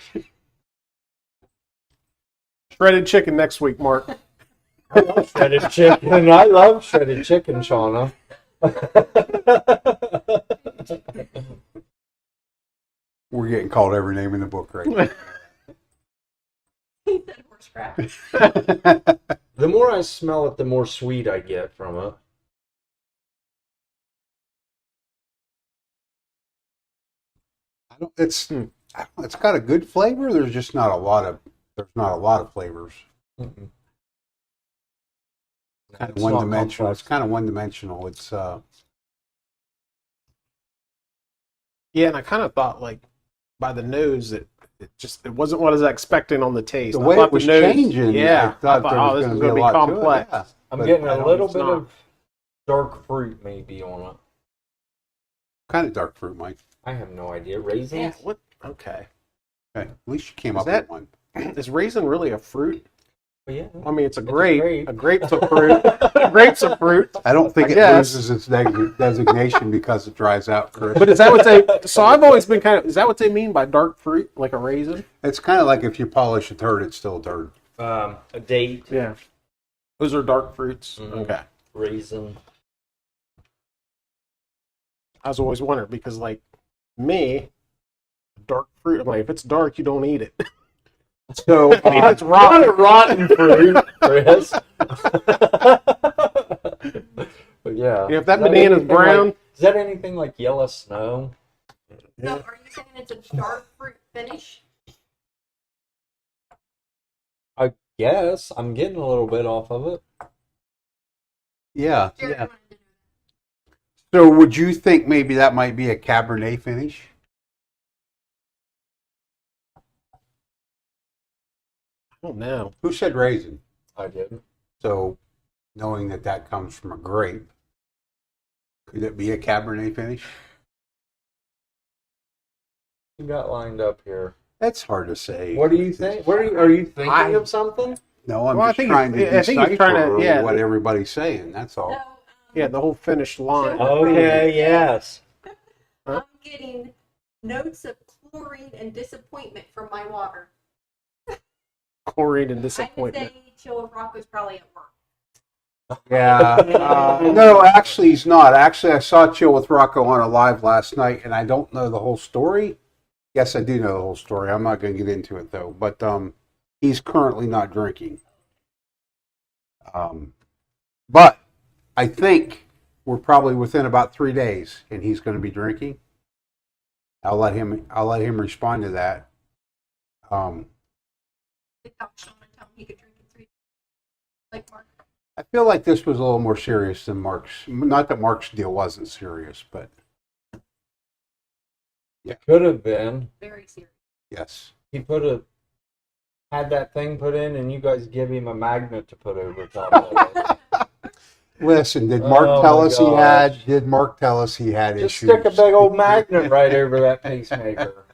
Shredded chicken next week, Mark. I love shredded chicken. I love shredded chicken, Shauna. We're getting called every name in the book right now. He said horse crap. The more I smell it, the more sweet I get from it. It's got a good flavor. There's just not a lot of flavors. Mm-mm. Kind of It's one not dimensional. complex. It's kind of one dimensional. It's Yeah, and I kind of thought like by the nose it wasn't what I was expecting on the taste. the I way thought it was the nose- changing. Yeah, I thought there oh, was this going is to be gonna a lot complex. to it. Yeah, I'm but getting I a don't- little it's bit not. of dark fruit maybe on it. kind of dark fruit, Mike. I have no idea. Raisins? What? Okay. Okay, at least you came Is up that- with one. Is raisin really a fruit? Well, yeah. I mean, it's a a grape. grape. A grape's a fruit. A grape's a fruit. I don't think I it guess. loses its designation because it dries out, Chris. But is that what they? So I've always been kind of. Is that what they mean by dark fruit, like a raisin? It's kind of like if you polish a turd, it's still a turd. A date. Yeah. Those are dark fruits. Mhm. Okay. Raisin. I was always wondering because, like, me, dark fruit. I'm like, if it's dark, you don't eat it. So I mean, it's Not a rotten. rotten fruit, Chris. But yeah. If that Is banana's anything brown- like- is that anything like yellow snow? So are you saying it's a dark fruit finish? I guess. I'm getting a little bit off of it. yeah, Jared yeah. wanted to know. So would you think maybe that might be a Cabernet finish? I don't know. Who said raisin? I did. So knowing that that comes from a grape, could it be a Cabernet finish? You got lined up here. That's hard to say. What do you think? Are you thinking of something? No, I'm Well, I just think trying to I think he's trying to- decipher yeah. what everybody's saying. That's all. So, Yeah, the whole finished line. Okay, yes. I'm getting notes of chlorine and disappointment from my water. Chlorine and I would disappointment. say Chill with Rocco's probably at work. Yeah. No, actually, he's not. Actually, I saw Chill with Rocco on a live last night, and I don't know the whole story. Yes, I do know the whole story. I'm not going to get into it though. But he's currently not drinking. But I think we're probably within about 3 days, and he's going to be drinking. I'll let him respond to that. They thought Sean and tell him he could drink in 3 days. Like Mark. I feel like this was a little more serious than Mark's. Not that Mark's deal wasn't serious, but It could have been. Very serious. yes. He had that thing put in, and you guys give him a magnet to put over top of it. Listen, did Mark Oh tell my us he gosh. had? Did Mark tell us he had Just issues? stick a big old magnet right over that pacemaker.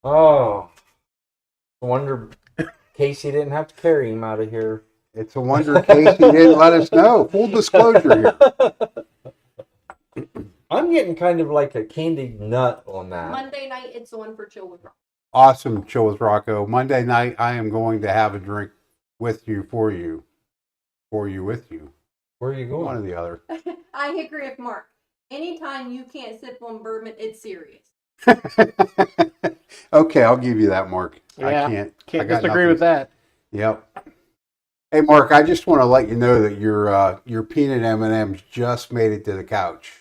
Oh. I wonder Casey didn't have to carry him out of here. It's a wonder Casey didn't let us know. Full disclosure here. I'm getting kind of like a candied nut on that. Monday night, it's the one for Chill with Rocco. Awesome, Chill with Rocco. Monday night, I am going to have a drink with you, for you, with you. Where are you One or going? the other. I agree with Mark. Anytime you can't sip on bourbon, it's serious. Okay, I'll give you that, Mark. Yeah, I can't disagree nothing. with that. Yep. Hey, Mark, I just want to let you know that your peanut M&Ms just made it to the couch,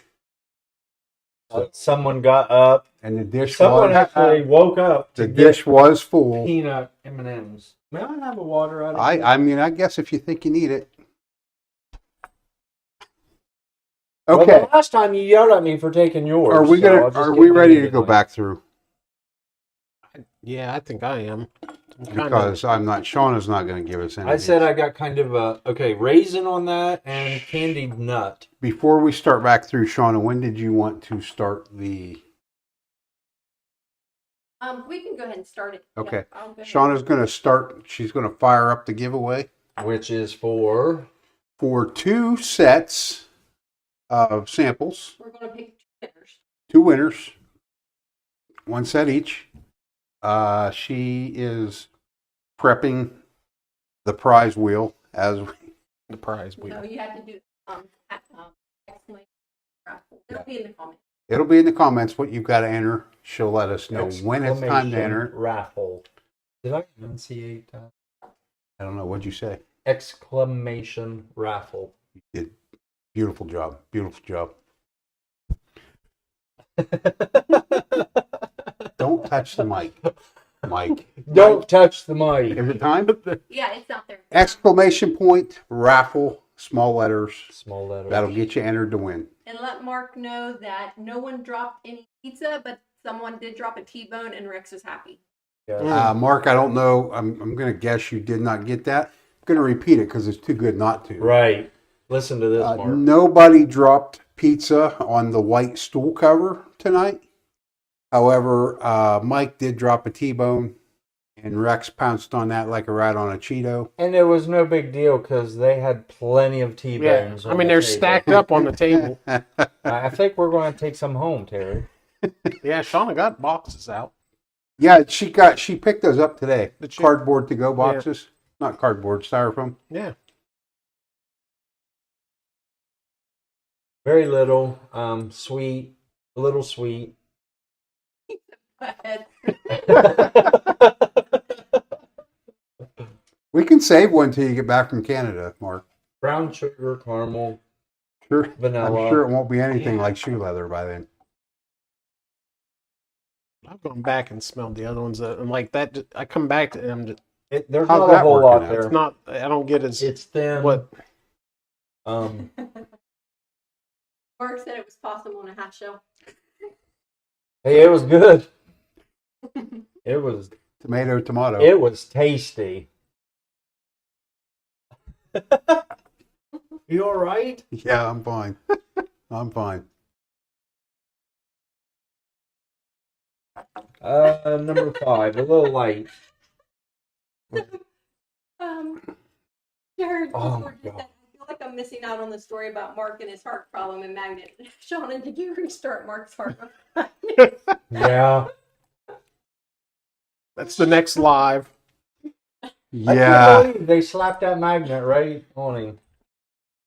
Someone got up. and the dish Someone was actually woke up to the dish was full. peanut M&Ms. May I have a water out of here? I mean, I guess if you think you need it. Well, Okay. the last time you yelled at me for taking yours. Are we so gonna? I'll just Are give we you ready to the go one. back through? Yeah, I think I am. I'm kinda- Because I'm not. Shauna's not going to give us any. I said I got kind of a raisin on that and candied nut. Before we start back through, Shauna, when did you want to start the? We can go ahead and start it. Yeah, Okay. I'll go ahead. Shauna's going to start. She's going to fire up the giveaway Which is for 2 sets of samples, We're going to pick 2 winners. 2 winners, 1 set each. She is prepping the prize wheel as we. the prize wheel. So you have to do exclamation raffle. It'll be in the comments. It'll be in the comments what you've got to enter. She'll let us know when it's time to enter it. Raffle. Did I enunciate that? I don't know. What'd you say? Exclamation raffle. You did. Beautiful job. Beautiful job. Don't touch the mic. Mike. Don't touch the mic. Is it time? Yeah, it's out there. Exclamation point, raffle, small letters. Small letter. That'll get you entered to win. And let Mark know that no one dropped any pizza, but someone did drop a T-bone, and Rex is happy. Yeah. Mark, I don't know. I'm going to guess you did not get that. I'm going to repeat it because it's too good not to. Right. Listen to this, Mark. Nobody dropped pizza on the white stool cover tonight. However, Mike did drop a T-bone, and Rex pounced on that like a rat on a Cheeto. And it was no big deal because they had plenty of Yeah, T-bones. I on mean the they're table. stacked up on the table. I think we're going to take some home, Terry. Yeah, Shauna got boxes out. Yeah, she picked those up today. Did she? Cardboard to-go boxes. Not cardboard, styrofoam. Yeah. Very little, sweet, a little sweet. But We can save one till you get back from Canada, Mark. Brown sugar, caramel, Sure. vanilla. I'm sure it won't be anything like shoe leather by then. I've gone back and smelled the other ones, and like that. I come back to them. There's How's not a that whole working lot out? there. It's not. I don't get as It's thin. what. Mark said it was possible in a half shell. Hey, it was good. It was Tomato. It was tasty. You all right? Yeah, I'm fine. I'm fine. Number 5, a little light. Jared Oh before my just said, I feel like I'm missing out on the story about Mark and his heart problem and magnet. Shauna, did you restart Mark's heart? Yeah. That's the next live. I Yeah. can't believe they slapped that magnet right on him.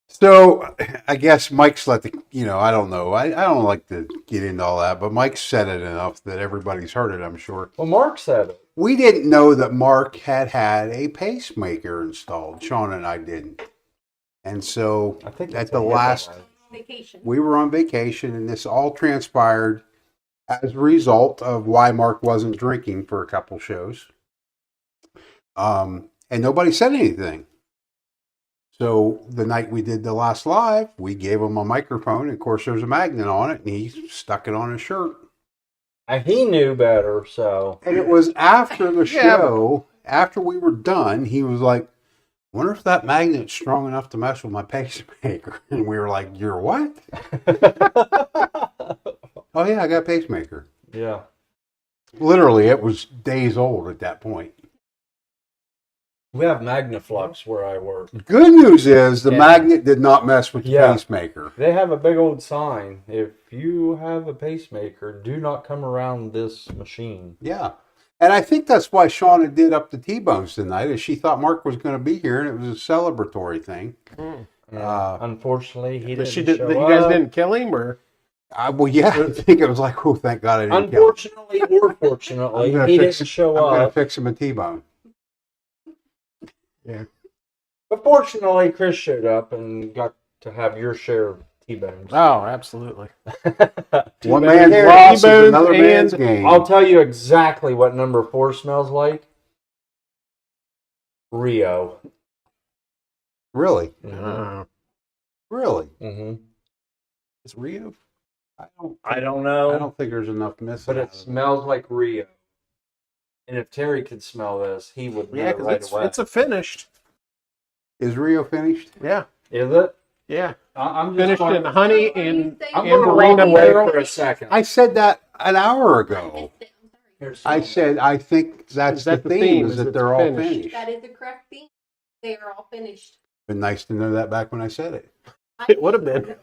So I guess Mike's let the, I don't know. I don't like to get into all that, but Mike said it enough that everybody's heard it, I'm sure. Well, Mark said it. We didn't know that Mark had a pacemaker installed. Sean and I didn't. And so I think at that's the what he had last, that Vacation. we were on vacation, and this all transpired as a result of why Mark wasn't drinking for a couple shows. And nobody said anything. So the night we did the last live, we gave him a microphone. And of course, there's a magnet on it, and he stuck it on his shirt. And he knew better, so. And it was after the Yeah, show, after we were done, he was like, wonder if that magnet's strong enough to mess with my pacemaker. And we were like, you're what? Oh, yeah, I got a pacemaker. Yeah. Literally, it was days old at that point. We have Magnaflux where I work. Good news is the Yeah. magnet did not mess with the Yeah. pacemaker. They have a big old sign. If you have a pacemaker, do not come around this machine. Yeah. And I think that's why Shauna did up the T-bones tonight, is she thought Mark was going to be here, and it was a celebratory thing. Unfortunately, he didn't She did. show You guys up. didn't kill him, or Well, yeah, I think it was like, oh, thank God I didn't kill him. Unfortunately or fortunately, I'm gonna he fix- didn't show I'm going to up. fix him a T-bone. But fortunately, Chris showed up and got to have your share of T-bones. oh, absolutely. One T-bones, man's loss is T-bones, another man's and- gain. I'll tell you exactly what number 4 smells like. Rio. Really? Uh, Really? Mm-hmm. it's Rio. I don't I know, don't think there's enough missing. but out it of smells like Rio. And if Terry could smell this, he would know Yeah, because right away. it's a finished. Is Rio finished? Yeah, Is it? yeah. I'm just Finished going, in honey and I'm and going to Marina walk away barrel. for a second. I said that an hour ago. Here's I some. said I think that's Is that the the theme, theme, is is that it's they're all finished? finished. That is the correct thing. They are all finished. Been nice to know that back when I said it. It would have been.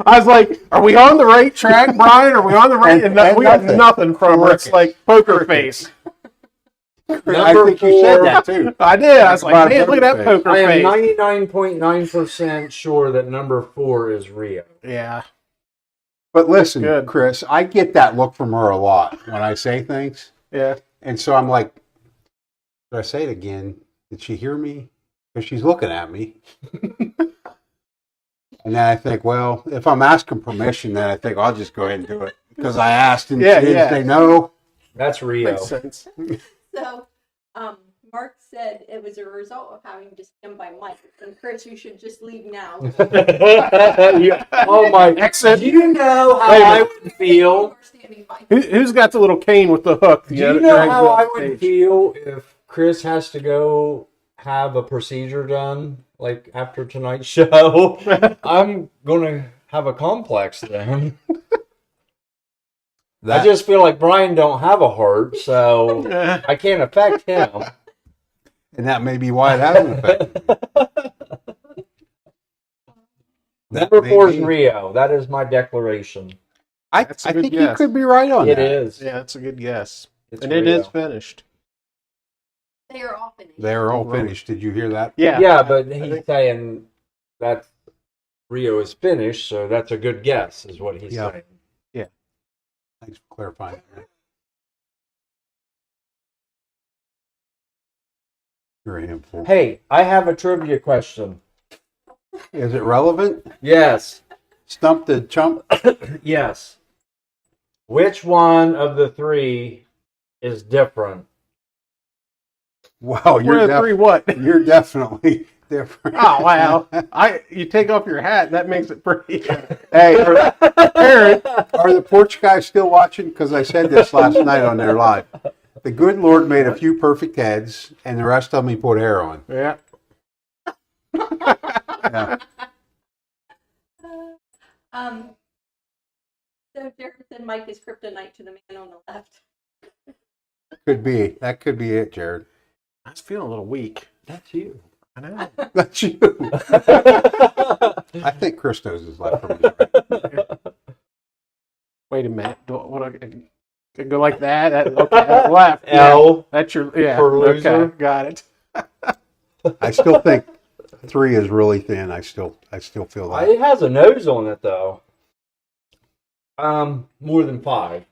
I was like, "Are we on the right track, Brian? Are we on the right?" And And we got nothing. nothing from her. It's like poker face. I Number think you said 4. that too. I did. I was like, About "Man, look at that poker poker I am face." 99.9% sure that number 4 is Rio. Yeah, But listen, Good. Chris, I get that look from her a lot when I say things. yeah. And so I'm like, did I say it again? Did she hear me? Because she's looking at me. And then I think, well, if I'm asking permission, then I think I'll just go ahead and do it. Because I asked and Yeah, she didn't yeah. say no. That's Rio. Makes sense. So, Mark said it was a result of having to stand by Mike. And Chris, you should just leave now. Oh my! Exit. Do you know how Wait a I minute. would feel? You are standing by. Who's got the little cane with the hook? Do you know how I would feel if Chris has to go have a procedure done, like after tonight's show? I'm gonna have a complex then. I just feel like Bryan don't have a heart, so I can't affect him. And that may be why it hasn't affected me. That Number may 4 is be. Rio. That is my declaration. I That's a I good think you guess. could be right on It that. is. Yeah, that's a good guess. It's And it Rio. is finished. They are all finished. They're all finished. Did you hear that? Yeah. Yeah, but I he's think- saying that Rio is finished, so that's a good guess, is what he's Yeah. saying. Thanks for clarifying that. You're a handful. Hey, I have a trivia question. Is it relevant? Yes. Stump the chump? Yes. Which one of the 3 is different? Wow, One of the 3 what? you're definitely different. Oh wow! You take off your hat, that makes it pretty. Hey, are the porch guys still watching? Because I said this last night on their live. The good Lord made a few perfect heads, and the rest of them he put hair on. Yeah. Yeah. So Jared said Mike is kryptonite to the man on the left. Could be. That could be it, Jared. I was feeling a little weak. That's you. I know. That's you. I think Chris knows his left from his right. Wait a minute. What I go like that? Okay, left. L. Yeah, that's your For loser. Okay, got it. I still think 3 is really thin. I still feel that. It has a nose on it though. More than 5.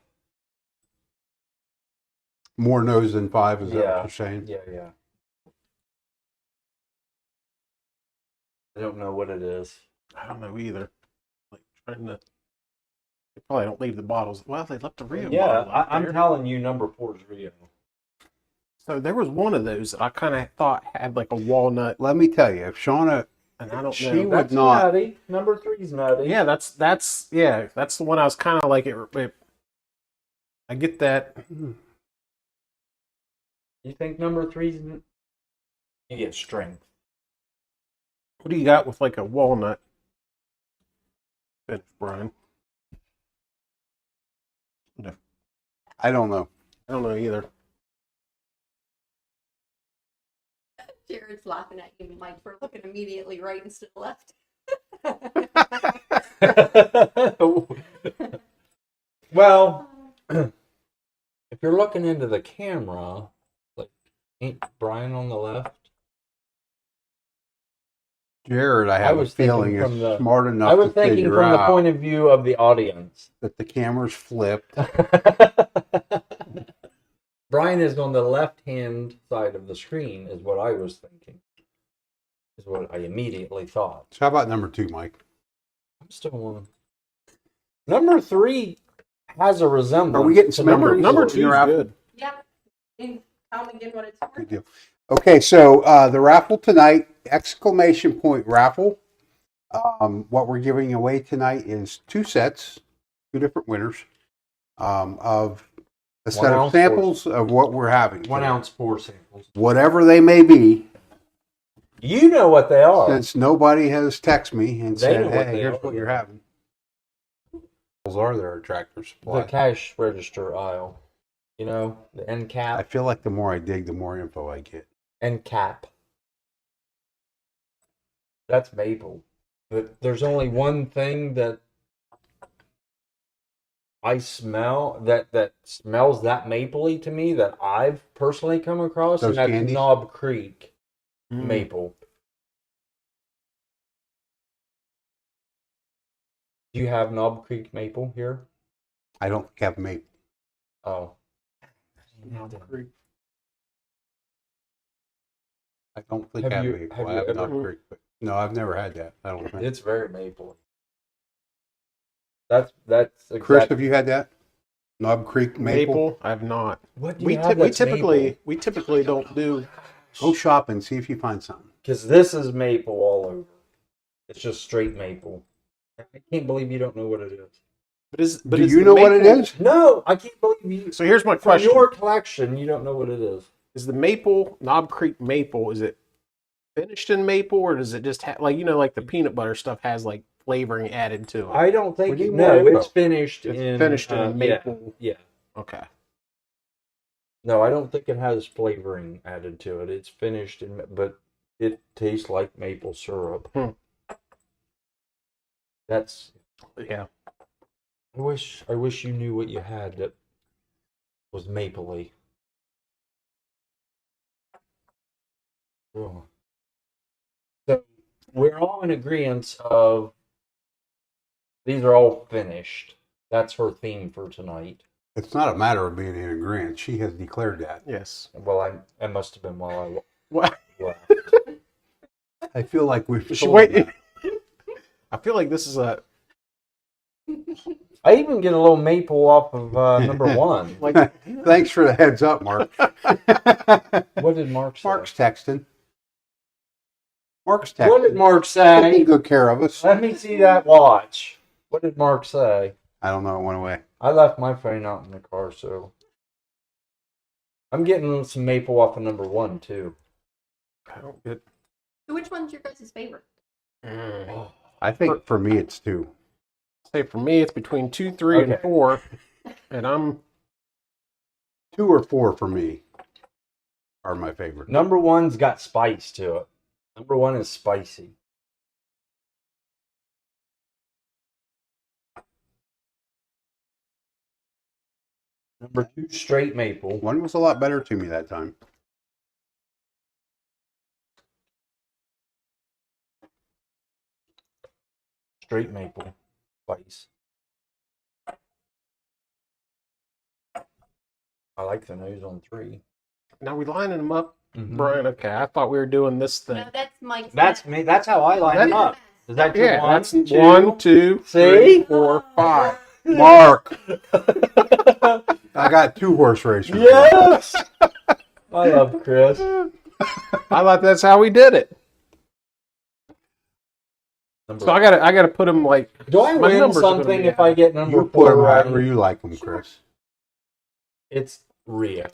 More nose than 5, is that Yeah. what you're saying? Yeah. I don't know what it is. I don't know either. Like trying to. They probably don't leave the bottles. Well, they left the Rio bottle out I'm there. telling you, number 4 is Rio. So there was one of those that I kind of thought had like a walnut, Let me tell you, if Shauna, and I don't She know. would That's not- nutty. Number 3 is nutty. Yeah, that's the one I was kind of like it. I get that. You think number 3's? You get strength. What do you got with like a walnut? Finish, Brian. I don't know. I don't know either. Jared's laughing at you, Mike, for looking immediately right instead of left. Well, if you're looking into the camera, like, ain't Bryan on the left? Jared, I have a was thinking feeling from is the- smart enough I was to thinking figure from the out point of view of the audience. that the camera's flipped. Bryan is on the left-hand side of the screen, is what I was thinking. Is what I immediately thought. So how about number 2, Mike? I'm still on. Number 3 has a resemblance. Are we getting to some number numbers? Number four. 2 Your is apple? good. Yep. And tell me again what it's for. Good deal. Okay, so the raffle tonight, exclamation point raffle. What we're giving away tonight is 2 sets, 2 different winners of a set of ounce samples of what we're having. 1 ounce pour samples. Whatever they may be, You know what they are. since nobody has texted me and They said, know what hey, they here's are. what you're having. Those are there at Tractor Supply. The cash register aisle. You know, the end I cap. feel like the more I dig, the more info I get. End cap. That's maple. But there's only one thing that I smell that smells that mapley to me that I've personally come across, Those and that's candies? Knob Creek Mm. maple. Do you have Knob Creek maple here? I don't have maple. Oh. I don't think Have I have you- maple. have I you have Knob ever- Creek, but no, I've never had that. I don't think. It's very maple. That's exactly. Chris, have you had that? Knob Creek maple? Maple? I've not. What do We you have that's typically don't do. Go shopping, see if you find something. Because this is maple all over. It's just straight maple. I can't believe you don't know what it is. But Do is you the know what it maple- is? No, I can't believe you. So here's my From question: your collection, you don't know what it is. Is the maple Knob Creek maple? Is it finished in maple, or does it just have like like the peanut butter stuff has like flavoring added to it? I don't think. We need No, more info. it's finished It's in finished in yeah, maple. Yeah. Okay. No, I don't think it has flavoring added to it. It's finished in, but it tastes like maple syrup. Hmm. That's. Yeah. I wish you knew what you had that was mapley. Oh. So we're all in agreement of these are all finished. That's her theme for tonight. It's not a matter of being in agreement. She has declared that. Yes. Well, I must have been while What? I left. I feel like we've She sold wait. that. I feel like this is a I even get a little maple off of number 1. like. Thanks for the heads up, Mark. What did Mark say? Mark's texting. Mark's texting. What did Mark Taking say? good care of us. Let me see that watch. What did Mark say? I don't know. It went away. I left my phone out in the car, so I'm getting some maple off of number 1 too. I don't get. So which one's your guys' favorite? I think for me, it's 2. Say for me, it's between 2, 3, and Okay. 4, and I'm 2 or 4 for me are my favorite. Number 1's got spice to it. Number 1 is spicy. Number 2, straight maple. One was a lot better to me that time. Straight maple spice. I like the nose on 3. Now we lining them up, Mhm. Brian. Okay, I thought we were doing this thing. No, that's Mike's. That's me. That's how I line them up. Is that your Yeah, one? that's 1, 2, See? 3, 4, 5. Mark, I got 2 horse racers. Yes. I love Chris. I thought that's how we did it. Number So I gotta put them like. Do I my win numbers are gonna something be if I get number You put 4 them right? however you like them, Chris. It's Rio.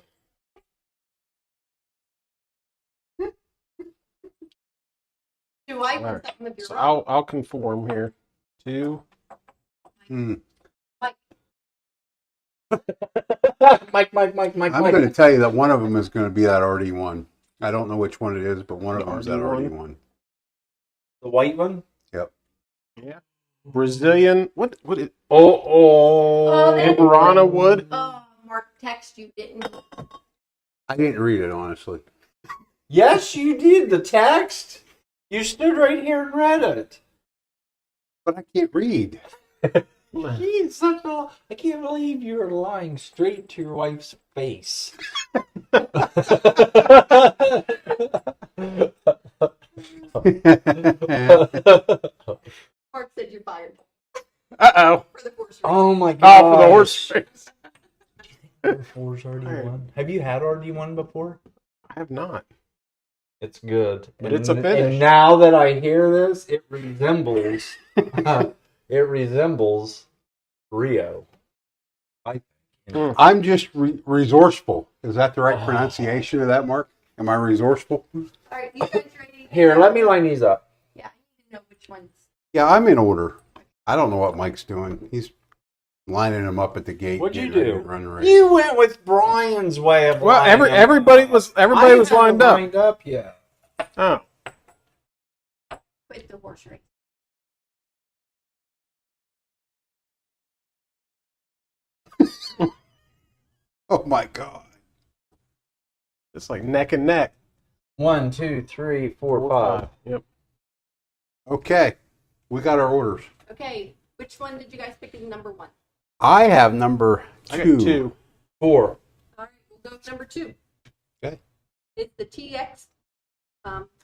Do I All win right. something if you're So wrong? I'll conform here. 2. Hmm. Mike. I'm going to tell you that one of them is going to be that RD1. I don't know which one it is, but one of them is that RD1. RD1. The white one? Yep. Yeah. Brazilian. What? Oh, that- Amberana wood. Oh, Mark text you, didn't he? I didn't read it, honestly. Yes, you did. The text. You stood right here and read it. But I can't read. Jeez, such a, I can't believe you are lying straight to your wife's face. Mark said you're fired Uh-oh. for the horse race. Oh my god. Oh, for the horse race. Four's RD1. Have you had RD1 before? I have not. It's good. But it's a finish. And now that I hear this, it resembles Rio. I'm just resourceful. Is that the right pronunciation of that, Mark? Am I resourceful? All right, you guys ready? Here, let me line these up. Yeah, I need to know which ones. Yeah, I'm in order. I don't know what Mike's doing. He's lining them up at the gate. What'd you getting ready do? to Run the race. You went with Bryan's way of Well, lining them everybody up. was I lined haven't up. lined up yet. Oh. Quit the horse race. Oh my God. It's like neck and neck. 1, 2, 3, 4, 5. Yep. Okay, we got our orders. Okay, which one did you guys pick as number 1? I have number I got 2. 2. 4. All right, we'll go with number 2. Okay. It's the TX.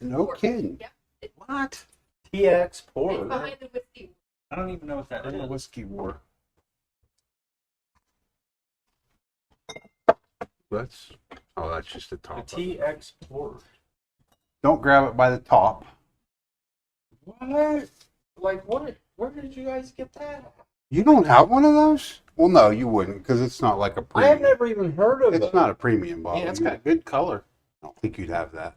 No Port. kidding. Yep. What? TX It's Porter. behind the whiskey. I don't even know what that is. Whiskey war. That's just the The top. TX Porter. Don't grab it by the top. What? Like, what? Where did you guys get that? You don't have one of those? Well, no, you wouldn't, because it's not like a I premium. have never even heard of It's it. not a premium bottle. Yeah, it's You- got good color. I don't think you'd have that.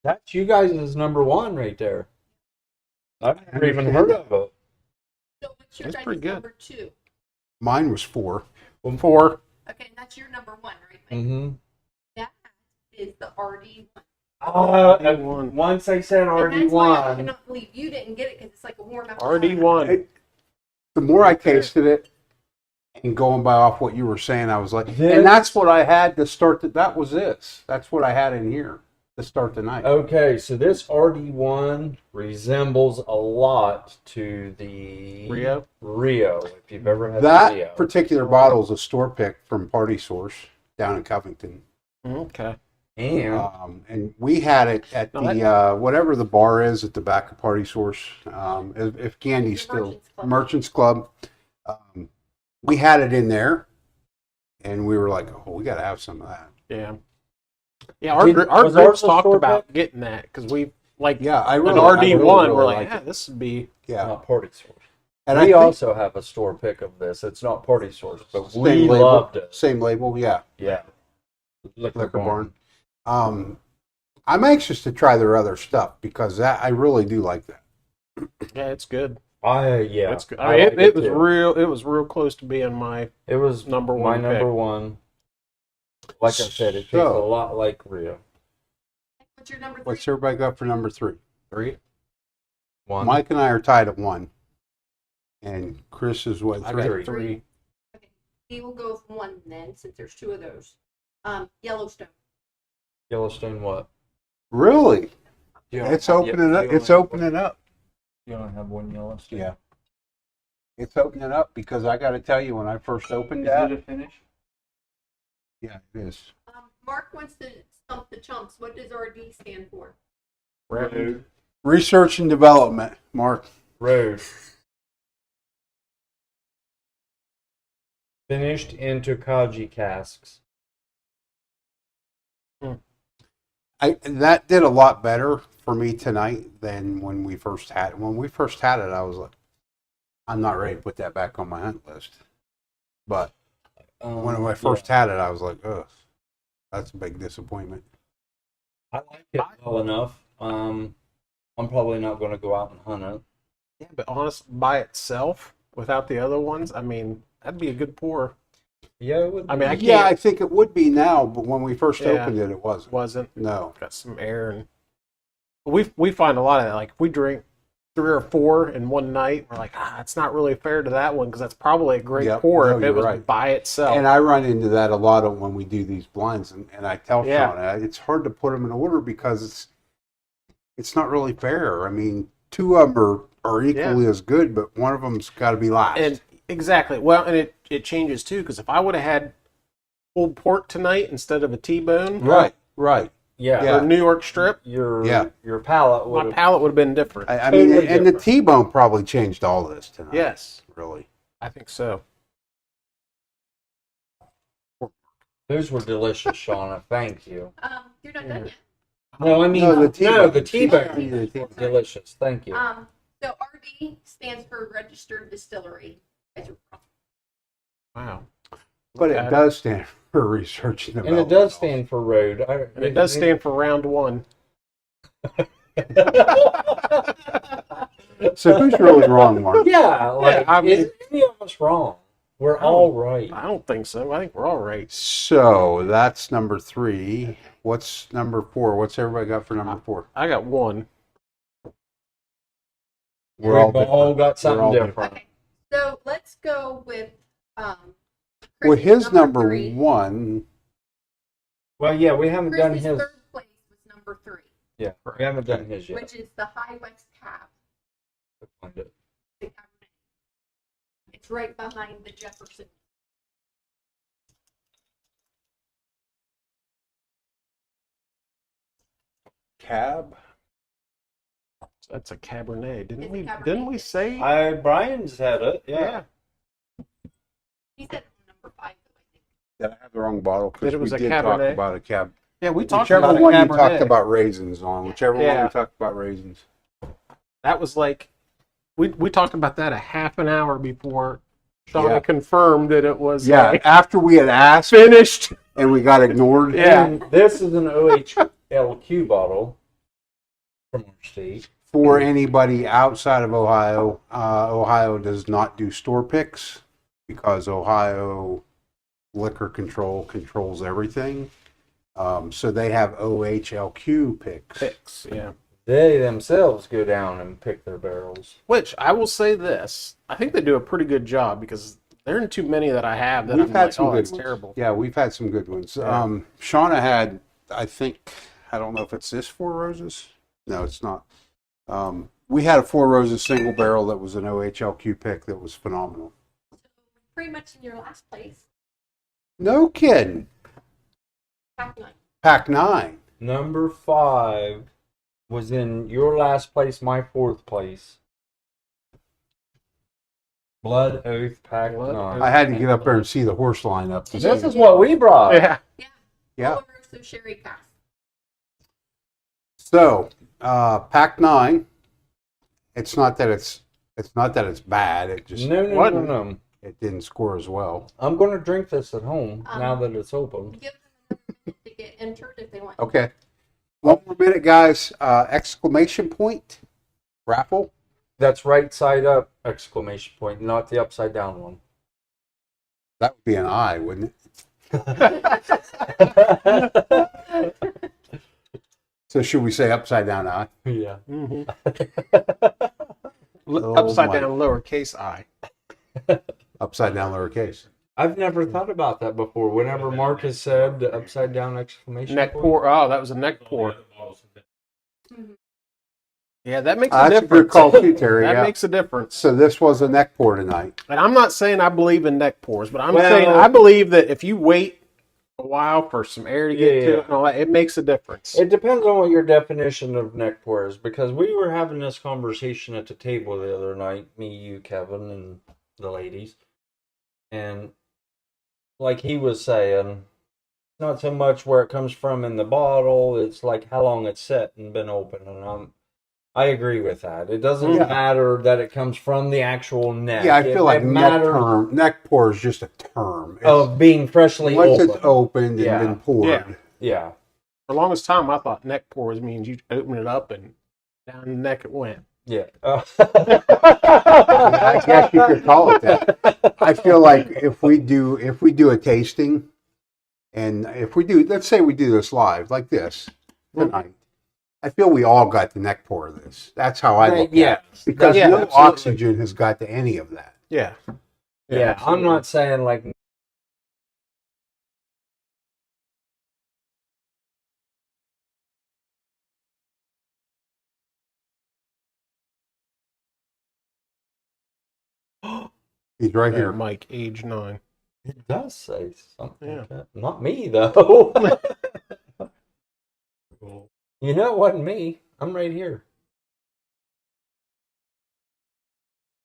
That's you guys' number 1 right there. I've never even heard of it. So what's your It's guys' pretty good. number 2? Mine was 4. 4. Okay, and that's your number 1, right, Mike? Mm-hmm. That is the RD1. Once I said And that's why I RD1. cannot believe you didn't get it because it's like a warm up. RD1. The more I tasted it, and going by off what you were saying, I was like, This- and that's what I had to start. That was this. That's what I had in here to start the night. Okay, so this RD1 resembles a lot to the Rio. if you've ever had That Rio. particular bottle is a store pick from Party Source down in Covington. Okay. And And we had it at No, the whatever the bar is at the back of Party Source. If Gandy's still Merchants Club. Merchants Club, we had it in there, and we were like, "Oh, we got to have some of that." Yeah. Yeah, our Was group's ours a talked store about getting that because we like Yeah, I an really, RD1. really We're like, like yeah, it. this would be. Yeah, not Party Source. and We I think also have a store pick of this. It's not Party Source, but same we label, loved it. Same label, yeah. Yeah. Liquor Barn. I'm anxious to try their other stuff because I really do like that. Yeah, it's good. Yeah. It's good. I mean, like it was too. real. It was real close to being my. It was number my one number pick. 1. Like I said, it tastes So- a lot like Rio. What's your number 3? What's everybody got for number 3? 3. 1. Mike and I are tied at 1. And Chris is what, I 3? got 3. Okay. He will go with 1 then, since there's 2 of those. Yellowstone. Yellowstone what? Really? You It's only- opening up. you It's only- opening up. You only have 1 Yellowstone. Yeah. It's opening up because I got to tell you, when I first opened Is that, it a finish? yeah, it is. Mark wants to stump the chumps. What does RD stand for? Road. Research and development, Mark. Road. Finished into Kaji casks. That did a lot better for me tonight than when we first had it. When we first had it, I was like, I'm not ready to put that back on my hunt list. But when I first had it, I was like, ugh, that's a big disappointment. I like it well enough. I'm probably not going to go out and hunt it. Yeah, but honest, by itself, without the other ones, I mean, that'd be a good pour. Yeah, it would. I mean, I Yeah, I can't. think it would be now, but when we first Yeah. opened it, it wasn't. Wasn't. No. Got some air, and we find a lot of that. Like, if we drink 3 or 4 in one night, we're like, it's not really fair to that one because that's probably a great Yep. pour No, if it you're was right. by itself. And I run into that a lot when we do these blinds, and I tell Yeah. Sean, it's hard to put them in order because it's not really fair. I mean, 2 of them are equally as good, but one of them's got to be last. And exactly. Well, and it changes too because if I would have had pulled pork tonight instead of a T-bone, right. Yeah. or New York strip, Your palate my would. palate would have been different. I mean, Totally and the different. T-bone probably changed all this tonight. Yes, Really. I think so. Those were delicious, Shauna. Thank you. You're not done yet. No, I mean No, the T-bone. the T-bone. The T-bone. Delicious. Thank you. So RD stands for Registered Distillery. Wow. But Okay. it does stand for research and And development. it does stand for road. And it does stand for round 1. So who's really wrong, Mark? Yeah, like I mean- is any of us wrong? We're all right. I don't think so. I think we're all right. So that's number 3. What's number 4? What's everybody got for number 4? I got 1. We're all We've all different. got something We're all different. Okay, so let's go with Well, Chris's his number 3. 1. Well, yeah, we haven't done Chris's his. third place was number 3, Yeah, we haven't done his yet. which is the High West Cab. Find it. the Cabernet. It's right behind the Jefferson. Cab. That's a Cabernet. It's a Didn't Cabernet. we say? Brian's had it. Yeah. He said number 5, though, I think. Did I have the wrong bottle? That Because it we was a did talk Cabernet? about a cab. Yeah, we talked Whichever about a one you Cabernet. talked about raisins on. Whichever one Yeah. we talked about raisins. That was like, we talked about that a half an hour before Shauna Yeah. confirmed that it was Yeah, after we had asked finished. and we got ignored. Yeah. And this is an OHLQ bottle from our state. For anybody outside of Ohio, Ohio does not do store picks because Ohio liquor control controls everything. So they have OHLQ picks. Picks, yeah. They themselves go down and pick their barrels. Which I will say this, I think they do a pretty good job because there aren't too many that I have that We've I'm had like, some oh, good it's ones. terrible. Yeah, we've had some good ones. Yeah. Shauna had, I think, I don't know if it's this Four Roses. No, it's not. We had a Four Roses single barrel that was an OHLQ pick that was phenomenal. So pretty much in your last place, No kidding. Pack 9. Pack 9. Number 5 was in your last place, my 4th place. Blood Oath Pack Blood 9. Oath. I had to get up there and see the horse line up. To This see is it. what we brought. Yeah. Yeah. Oloroso Sherry Cask. So, Pack 9. It's not that it's bad. It just No. it didn't score as well. I'm going to drink this at home now that it's open. Give them another minute to get entered if they want. Okay. One more minute, guys. Exclamation point. Raffle. That's right side up, exclamation point, not the upside down one. That would be an I, wouldn't it? So should we say upside down eye? Yeah. Mm-hmm. Oh, Upside my. down lowercase I. Upside down lowercase. I've never thought about that before. Whenever Mark has said the upside down exclamation Neck point. pour. Oh, that was a neck pour. Mhm. Yeah, that makes a That's a difference. good call too, Terry. That Yeah. makes a difference. So this was a neck pour tonight. And I'm not saying I believe in neck pours, but I'm Well- saying I believe that if you wait a while for some air to get Yeah. to it and all that, it makes a difference. It depends on what your definition of neck pour is, because we were having this conversation at the table the other night, me, you, Kevin, and the ladies, and like he was saying, not so much where it comes from in the bottle, it's like how long it's set and been open, and I agree with that. It doesn't Yeah. matter that it comes from the actual neck. Yeah, I feel like it matters neck pour is just a term. It's, of being freshly once open. it's opened Yeah. and been poured. Yeah. Yeah. For the longest time, I thought neck pours means you open it up and down the neck it went. Yeah. I guess you could call it that. I feel like if we do a tasting, and if we do, let's say we do this live like this tonight, I feel we all got the neck pour of this. That's how I look at Yeah. it. Because Yeah, no absolutely. oxygen has got to any of that. Yeah. Yeah, I'm absolutely. not saying like He's right here. Mike, age 9. it does say something Yeah. like that. Not me though. You know it wasn't me. I'm right here.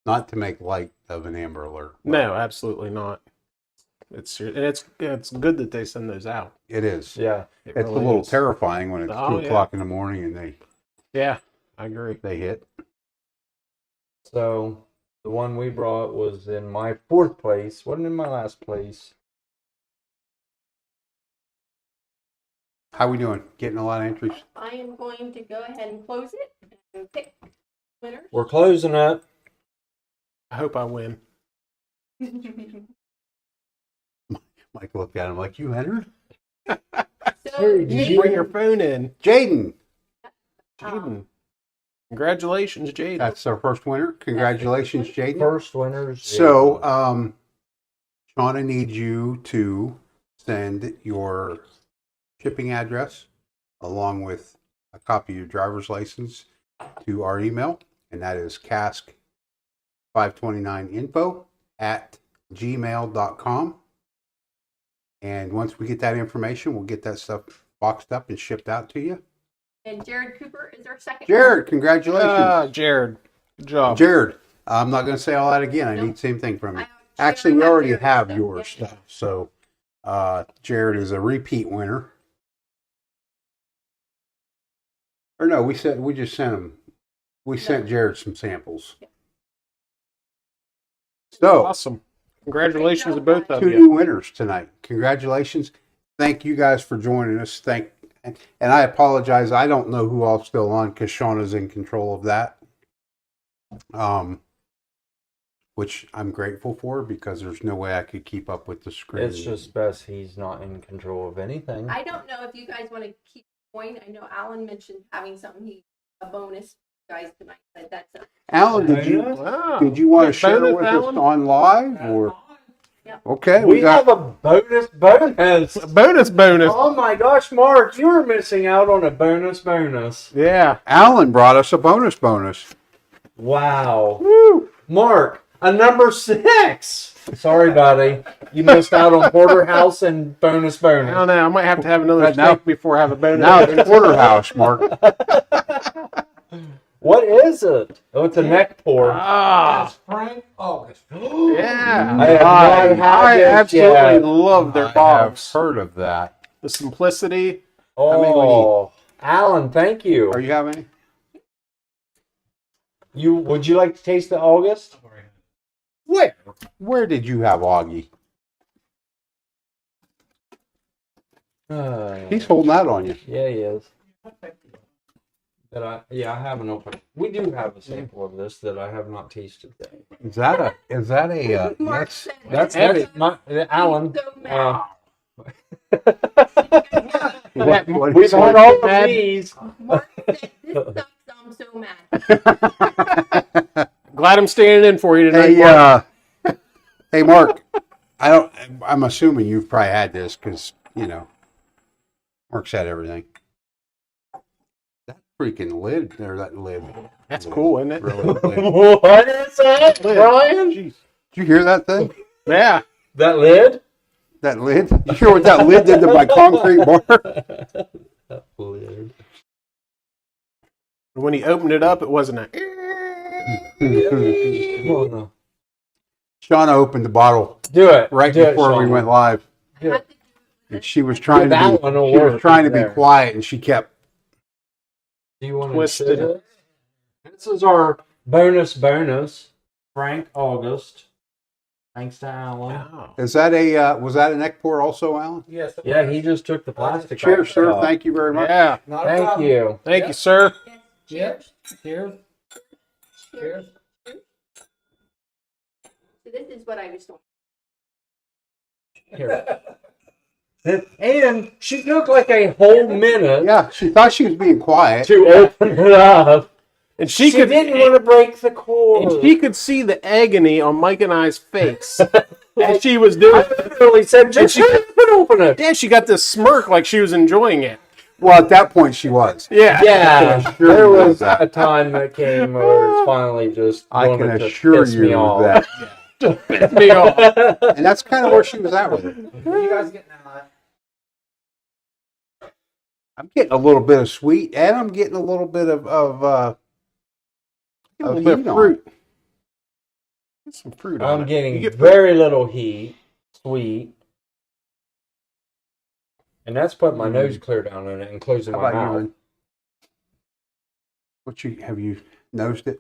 Not to make light of an Amber Alert. No, absolutely not. It's serious. And it's good that they send those out. It is. Yeah. It It's really a little is. terrifying when it's Oh, 2:00 in the morning and Yeah, I agree. they hit. So the one we brought was in my 4th place. Wasn't in my last place. How we doing? Getting a lot of entries? I am going to go ahead and close it and pick winners. We're closing it. I hope I win. Mike looked at him like, you entered? So, Terry, You did need you- to bring your phone in. Jaden. Jaden. Congratulations, Jaden. That's our first winner. Congratulations, Jaden. First winners. So, Shauna needs you to send your shipping address along with a copy of your driver's license to our email, and that is cask529info@gmail.com. And once we get that information, we'll get that stuff boxed up and shipped out to you. and Jared Cooper is our second. Jared, congratulations. Jared. Good job. Jared, I'm not going to say all that again. I need the same thing from you. Actually, we already have your stuff. So, Jared is a repeat winner. Or no, we just sent him. We sent Jared some samples. So, Awesome. Congratulations to both of 2 you. new winners tonight. Congratulations. Thank you guys for joining us. And I apologize. I don't know who all's still on because Shauna's in control of that. Which I'm grateful for because there's no way I could keep up with the screen. It's just best he's not in control of anything. I don't know if you guys want to keep going. I know Alan mentioned having something a bonus guys tonight, but that's Alan, did you Wow. want to Yeah, share bonus, with Alan? us on live or? Yep. Okay, we got have a bonus. Bonus. Oh my gosh, Mark, you were missing out on a bonus. Yeah. Alan brought us a bonus. Wow. Woo. Mark, a number 6. Sorry, buddy. You missed out on Porterhouse and bonus. I don't know. I might have to have another But now- steak before I have a bonus. Now it's Porterhouse, Mark. What is it? Oh, it's a neck pour. Ah. Frank August. Yeah. I have not had I this absolutely yet. love their I bottles. have heard of that. The simplicity. Oh, Alan, thank you. Are you having any? Would you like to taste the August? Where did you have Augie? He's holding out on you. Yeah, he is. I haven't opened. We do have a sample of this that I have not tasted yet. Is that a Mark yes? said That's heavy. Alan. So mad. That- What We've do you had say? all of Mad. these. Mark said, this sucks, I'm so mad. Glad I'm standing in for you tonight, Hey, Mark. hey, Mark. I'm assuming you've probably had this because Mark's had everything. That freaking lid there, that lid. That's cool, isn't it? Really lid. What is that, Brian? Jeez. Did you hear that thing? Yeah. That lid? That lid? You hear what that lid did to my concrete bar? That lid. When he opened it up, it wasn't a. Shauna. Shauna opened the bottle Do it. right Do it, before we Shauna. went live, Do it. and she was trying that to one will be. She was work trying to there. be quiet, and she kept. Do you want Twisted. to This is our bonus. Frank August. Thanks to Alan. Oh. Is that a? Was that a neck pour also, Alan? Yes. Yeah, he just took the plastic. Cheers, off the sir. top. Thank you very much. Yeah. Not a Thank problem. you. Thank Yeah. you, sir. Yes, Cheers. Cheers. So this is what I was told. Here. And she took like a whole minute Yeah, she thought she was being quiet. to open it up. And She she could didn't want to break the cord. and she could see the agony on Mike and I's face as she was doing I it. literally said, just she- open it. Yeah, she got this smirk like she was enjoying it. Well, at that point, she was. Yeah. Yeah, Sure there was was that. a time that came where it's finally just I can wanted to assure piss me you off. that, Pissed me off. and that's kind of where she was at with it. What are you guys getting out of I'm getting a little bit of sweet, and I'm getting a little bit of A little heat bit of on fruit. Get some fruit on I'm it. getting You get fruit. very little heat, sweet. And that's putting my nose clear down in it and closing How my about you, mouth. Lynn? Have you nosed it?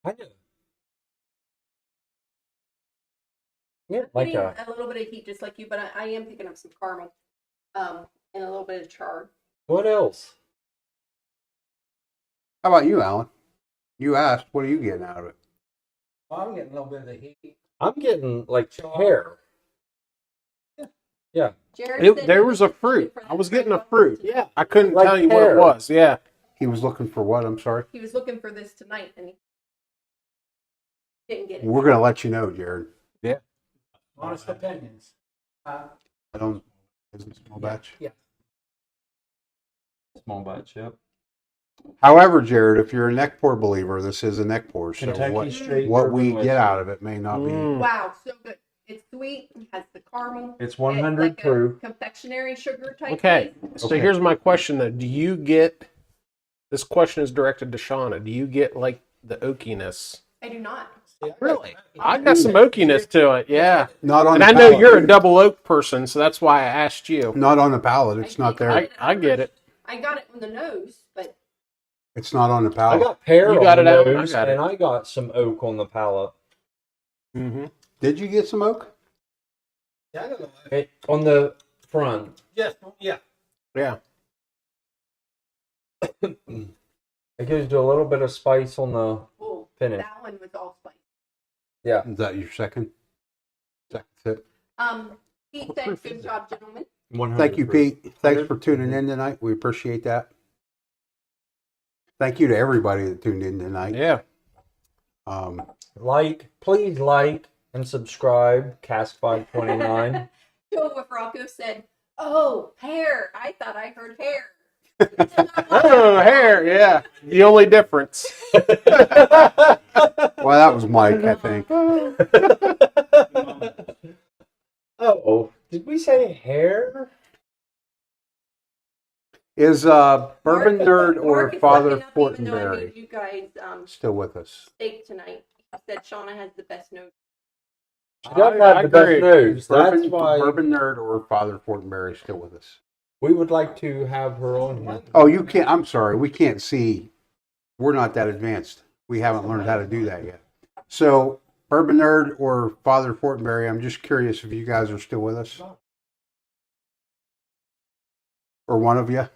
I know. Yeah, I'm like getting a a little bit of heat just like you, but I am picking up some caramel and a little bit of char. what else? How about you, Alan? You asked, what are you getting out of it? Well, I'm getting a little bit of the heat. I'm getting like hair. Yeah. Jared said There he was a looking fruit. for I that was getting a Frank fruit. August. Yeah. I couldn't Like tell you pear. what it was. Yeah. He was looking for what? I'm sorry. He was looking for this tonight and he didn't get it. We're gonna let you know, Jared. Honest opinions. I don't. Is it small batch? Yeah. Small batch, yep. However, Jared, if you're a neck pour believer, this is a neck pour. So Kentucky Straight what Bourbon we Whiskey. get out of it may not be. Mm. Wow, so good. It's sweet, has the caramel. It's 100 like proof. a confectionery sugar type. Okay. taste. So Okay. here's my question though. Do you get this question is directed to Shauna. Do you get like the oakiness? I do not. Really? I got some oakiness to it, yeah. Not on. And the I know palate. you're a double oak person, so that's why I asked you. Not on the palate. It's not there. I get it. I got it on the nose, but It's not on the I palate. got pear You on got the it out, nose, I got it. and I got some oak on the palate. Mm-hmm. Did you get some oak? Yeah, I don't know. On the front. Yes, yeah. Yeah. It gives you a little bit of spice on the oh, finish. that one was all spicy. Yeah. Is that your second sip? Pete said, good job, gentlemen. 100 Thank you, proof. Pete. Thanks for tuning in tonight. We appreciate that. Thank you to everybody that tuned in tonight. Yeah. Please like and subscribe. Cask 529. Joe with Rocco said, oh, hair. I thought I heard hair. Oh, hair, yeah. The only difference. Well, that was Mike, I think. Oh, did we say hair? Is Bourbon Nerd or Mark is Father looking up, even though I Fortenberry made you guys still with us? steak tonight. He said Shauna has the best nose. She doesn't I have the agree. best nose. That's Bourbon, why Bourbon Nerd or Father Fortenberry still with us? we would like to have her on here. Oh, you can't. I'm sorry. We can't see. We're not that advanced. We haven't learned how to do that yet. So, Bourbon Nerd or Father Fortenberry, I'm just curious if you guys are still with us. Or one of you.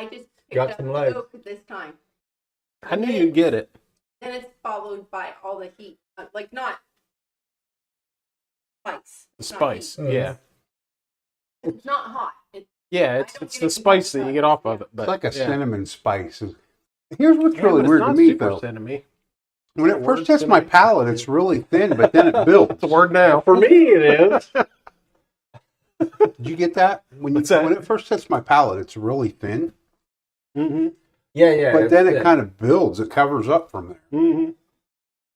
I just picked Got up some the legs. oak this time. I knew you'd get it. Then it's followed by all the heat. Like, not spice. The It's not spice. heat. Yeah. It's not hot. Yeah, I it's don't it's get the it spice that you because- get off of it. But It's like a yeah. cinnamon spice. Here's what's Yeah, really but it's weird to not me, super though. cinnamon. When it first hits my palate, it's really thin, but then it builds. It's a word now. For me, it is. Did you get that? When What's that? when it first hits my palate, it's really thin, Mm-hmm. Yeah. but it's then it thin. kind of builds. It covers up from there. Mm-hmm.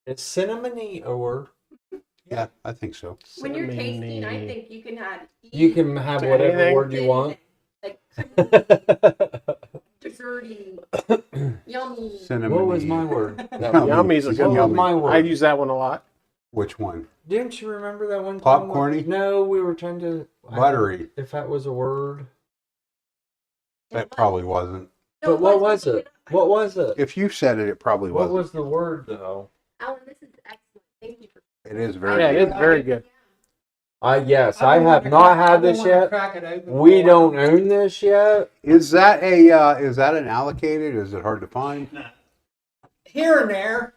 It's cinnamony a word. Yeah, I think so. When you're tasting, I think you can add. You can have whatever Anything. word you want. Like desserty, yummy. Cinnamon. What was my word? Yummy's a good What was one. my word? I use that one a lot. Which one? Didn't you remember that one time? Popcorny? No, we were trying to. Buttery. If that was a word. That probably wasn't. No, But what wasn't. was it? What was it? If you said it, it probably What wasn't. was the word though? Alan, this is excellent. Thank you for. It is very Yeah, good. it is very good. Yes, I have not had this yet. We don't own this yet. Is that an allocated? Is it hard to find? Here and there.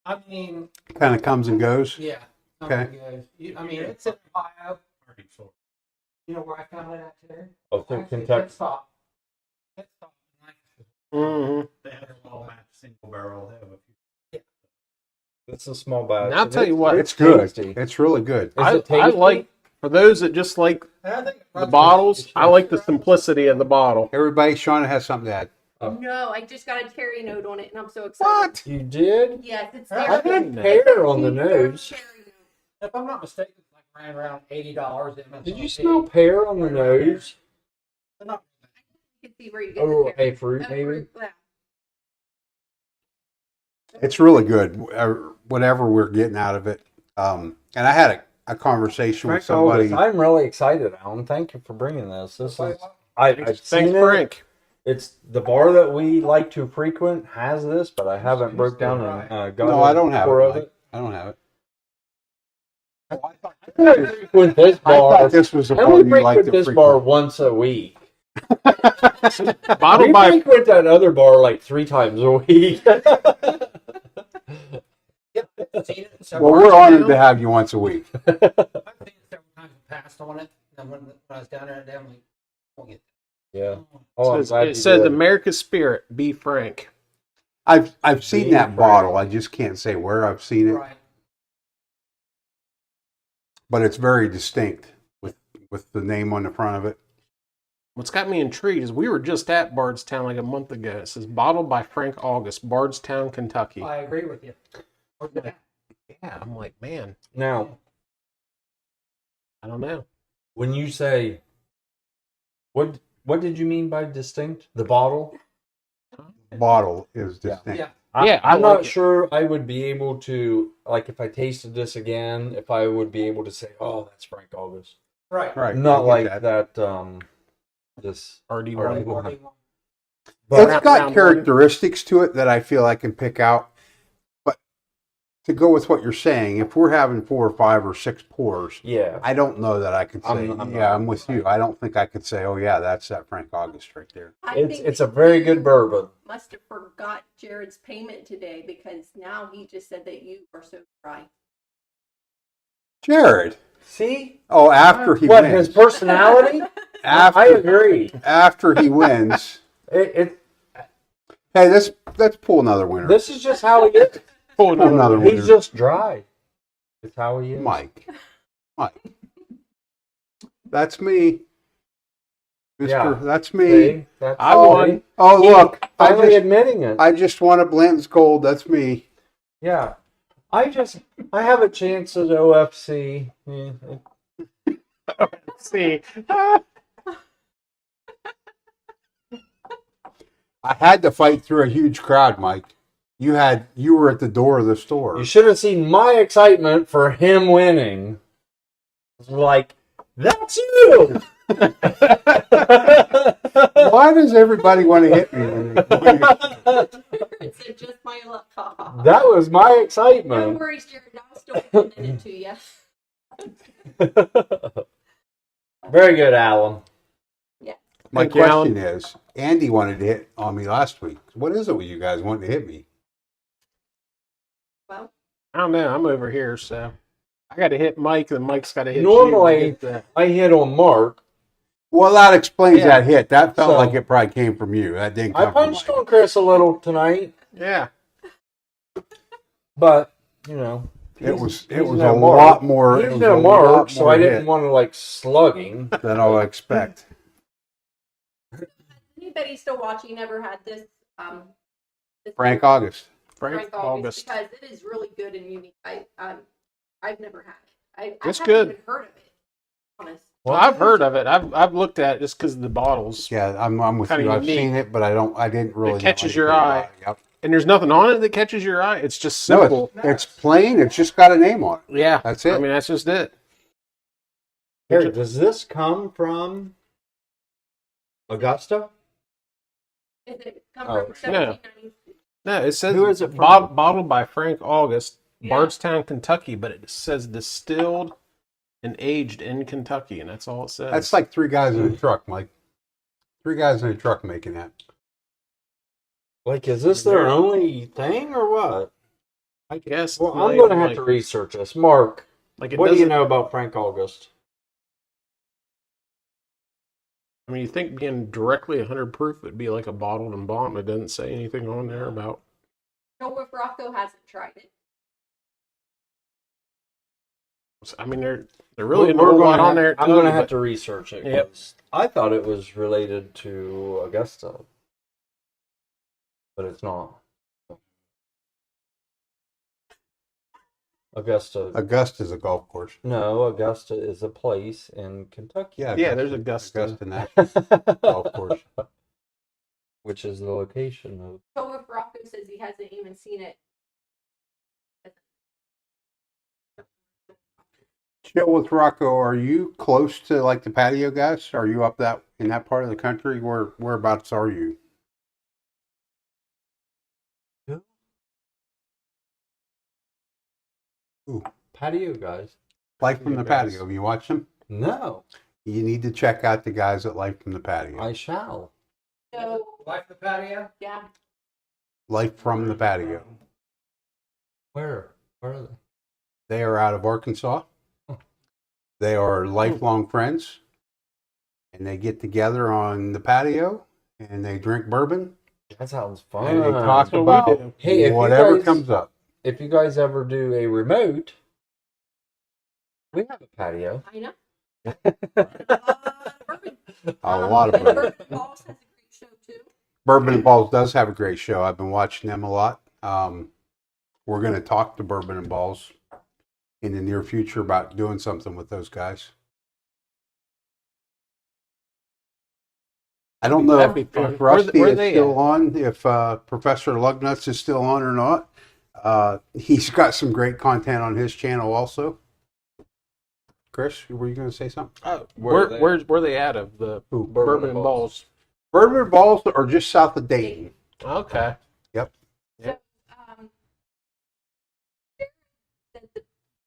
I mean, Kind of comes and goes. yeah. Okay. I mean, it's in Ohio. You know where I found it at today? Oh, through Actually, Kentucky. Pit Stop. Pit Stop. Mm-hmm. They have a small batch, single barrel. They have a few. It's a small batch. And I'll tell you what, It's good. tasty. It's really good. Is I it tasty? like, for those that just like And I think it the runs bottles, good. I like the simplicity of the bottle. Everybody, Shauna has something to add. No, I just got a cherry note on it, and I'm so excited. What? You did? Yes, it's I there. had pear on the nose. Cherry note. If I'm not mistaken, it's like ran around $80. Did you smell pear on the nose? They're not- You can see where you get Or the cherry. a fruit, maybe? Fruit, yeah. It's really good. Whatever we're getting out of it. And I had a conversation with Frank somebody. August. I'm really excited, Alan. Thank you for bringing this. This is I've Thanks, seen it. Frank. It's the bar that we like to frequent has this, but I haven't broke down and got No, I don't have pour it. of Mike. I don't have it. I frequent this I thought bar. this was a I bar only you like frequent to this frequent. bar once a week. Bottle We by frequent that other bar like 3 times a week. Yeah, I've seen it several Well, we're Bars honored down. to have you once a week. I've seen it several times and passed on it. And when I was down there, I'm like, we'll get Yeah. Oh, I'm says, glad it you says did. America's Spirit, be frank. I've seen Being that frank. bottle. I just can't say where I've seen it. it, Right. but it's very distinct with the name on the front of it. What's got me intrigued is we were just at Bardstown like a month ago. It says bottled by Frank August, Bardstown, Kentucky. I agree with you. Yeah, I'm like, man, Now, I don't know. when you say what did you mean by distinct? The bottle? Bottle is Yeah. distinct. Yeah. Yeah, I I'm not like it. sure I would be able to, like, if I tasted this again, if I would be able to say, "Oh, that's Frank August." Right. Right. Not I like get that. This RD1. RD1. But It's round got one. characteristics to it that I feel I can pick out. But to go with what you're saying, if we're having 4 or 5 or 6 pours, Yeah. I don't know that I could say. I'm yeah, not- I'm with you. I don't think I could say, "Oh yeah, that's that Frank August right there." I It's think it's a that very you good bourbon. Must have forgot Jared's payment today because now he just said that you are so dry. Jared. See? Oh, after he What, wins. his personality? I After, agree. after he wins. It Hey, let's pull another winner. this is just how he is. Pull Pull another winner. He's just dry. It's how he is. Mike. That's me. Mister, Yeah. that's me. See? That's I how won. he- Oh, look. Finally admitting it. I just won a Blanton's Gold. That's me. Yeah. I have a chance at OFC. Yeah. See, I had to fight through a huge crowd, Mike. You were at the door of the store. You should have seen my excitement for him winning. It's like, that's you! Why does everybody want to hit me? It's just my luck. That was my No excitement. worries, Jared. I'll still sending it to you. Very good, Alan. My Thank you, question Alan. is, Andy wanted to hit on me last week. What is it with you guys wanting to hit me? Well, I don't know. I'm over here, so I got to hit Mike, and Mike's got to hit Normally, you. to get I hit on Mark. Well, that explains Yeah. that hit. That felt So- like it probably came from you. That didn't I come from punched Mike. on Chris a little tonight, yeah. but you know, It was he's a no lot Mark. more. It He's was no a Mark, lot so more I didn't hit want to like slug him. than I'll expect. anybody still watching ever had this? This Frank August. Frank August. because it is really good and unique. I've never had it. I It's haven't good. even heard of it. Honest. Well, I've heard of it. I've looked at it just because of the bottles. Yeah, I'm with Kinda you. I've unique. seen it, but I didn't really. It catches know your anything eye. about it. Yep. And there's nothing on it that catches your eye. It's just No, simple. it's plain. It's just got a name on it. Yeah. That's it. I mean, that's just it. Here, does this come from Augusta? Is it come Oh, from no. 1790? No, it says Who is it from? bottled by Frank August, Yeah. Bardstown, Kentucky, but it says distilled and aged in Kentucky, and that's all it says. That's like 3 guys in a truck, Mike. 3 guys in a truck making that. Like, is this their only thing or what? I guess. Well, I'm like- going to have like- to research this. Mark, Like it what do you doesn't- know about Frank August? I mean, you think being directly 100 proof would be like a bottled and bomb. It doesn't say anything on there about. No, if Rocco hasn't tried it. I mean, they're really We're a gonna lot on have- there. I'm going to have to research it. Yep. 'Cause I thought it was related to Augusta, but it's not. Augusta. Augusta's a golf course. No, Augusta is a place in Kentucky. Yeah, there's Augusta. National Golf Course. Which is the location of. So if Rocco says he hasn't even seen it. Chill with Rocco. Are you close to like the patio guys? Are you up that in that part of the country? Whereabouts are you? Patio guys. Life from the Guys. patio. Have you watched them? No, You need to check out the guys at Life from the patio. I shall. So Life the patio? yeah, Life from the patio. Where? Where are they? They are out of Arkansas. They are lifelong friends, and they get together on the patio and they drink bourbon That sounds fun. and they talk That's what we about do. Hey, if you whatever guys- comes up. If you guys ever do a remote, we have a patio. I know. A lot of bourbon. Bourbon Balls has a great show too. Bourbon and Balls does have a great show. I've been watching them a lot. We're going to talk to Bourbon and Balls in the near future about doing something with those guys. I don't know That'd be fun. if Rusty Where is they still at? on, if Professor Lugnuts is still on or not. He's got some great content on his channel also. Chris, were you going to say something? Where are they? Where they at of the Who? bourbon and balls? Bourbon and Balls are just south of Dayton. Okay. Yep. So, the